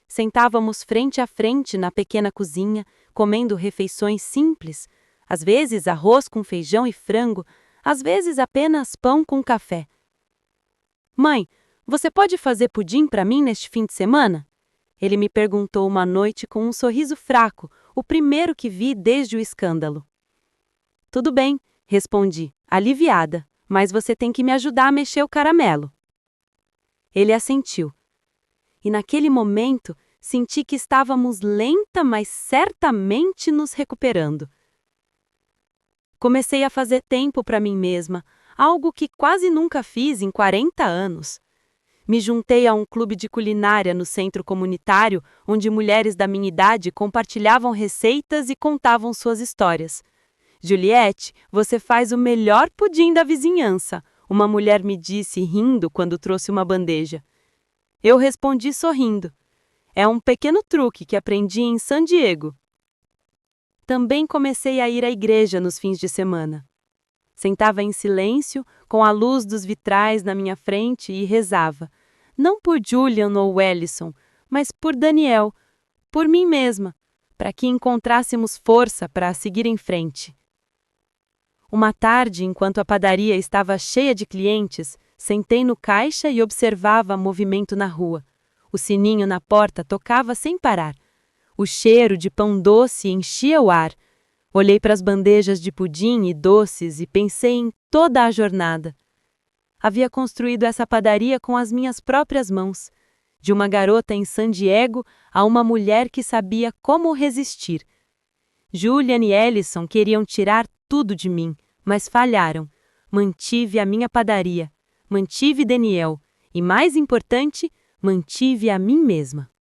[SPEAKER 2] Sentávamos frente a frente na pequena cozinha, comendo refeições simples, às vezes arroz com feijão e frango, às vezes apenas pão com café. Mãe, você pode fazer pudim para mim neste fim de semana? Ele me perguntou uma noite com um sorriso fraco, o primeiro que vi desde o escândalo. Tudo bem, respondi, aliviada, mas você tem que me ajudar a mexer o caramelo. Ele assentiu. E naquele momento, senti que estávamos lenta, mas certamente nos recuperando. Comecei a fazer tempo para mim mesma, algo que quase nunca fiz em 40 anos. Me juntei a um clube de culinária no centro comunitário, onde mulheres da minha idade compartilhavam receitas e contavam suas histórias. Juliette, você faz o melhor pudim da vizinhança, uma mulher me disse rindo quando trouxe uma bandeja. Eu respondi sorrindo. É um pequeno truque que aprendi em San Diego. Também comecei a ir à igreja nos fins de semana.
[SPEAKER 1] Sentava em silêncio, com a luz dos vitrais na minha frente e rezava. Não por Julian ou Ellison, mas por Daniel, por mim mesma, para que encontrássemos força para seguir em frente. Uma tarde, enquanto a padaria estava cheia de clientes, sentei no caixa e observava movimento na rua. O sininho na porta tocava sem parar. O cheiro de pão doce enchia o ar. Olhei para as bandejas de pudim e doces e pensei em toda a jornada. Havia construído essa padaria com as minhas próprias mãos. De uma garota em San Diego a uma mulher que sabia como resistir. Julian e Ellison queriam tirar tudo de mim, mas falharam. Mantive a minha padaria, mantive Daniel e, mais importante, mantive a mim mesma.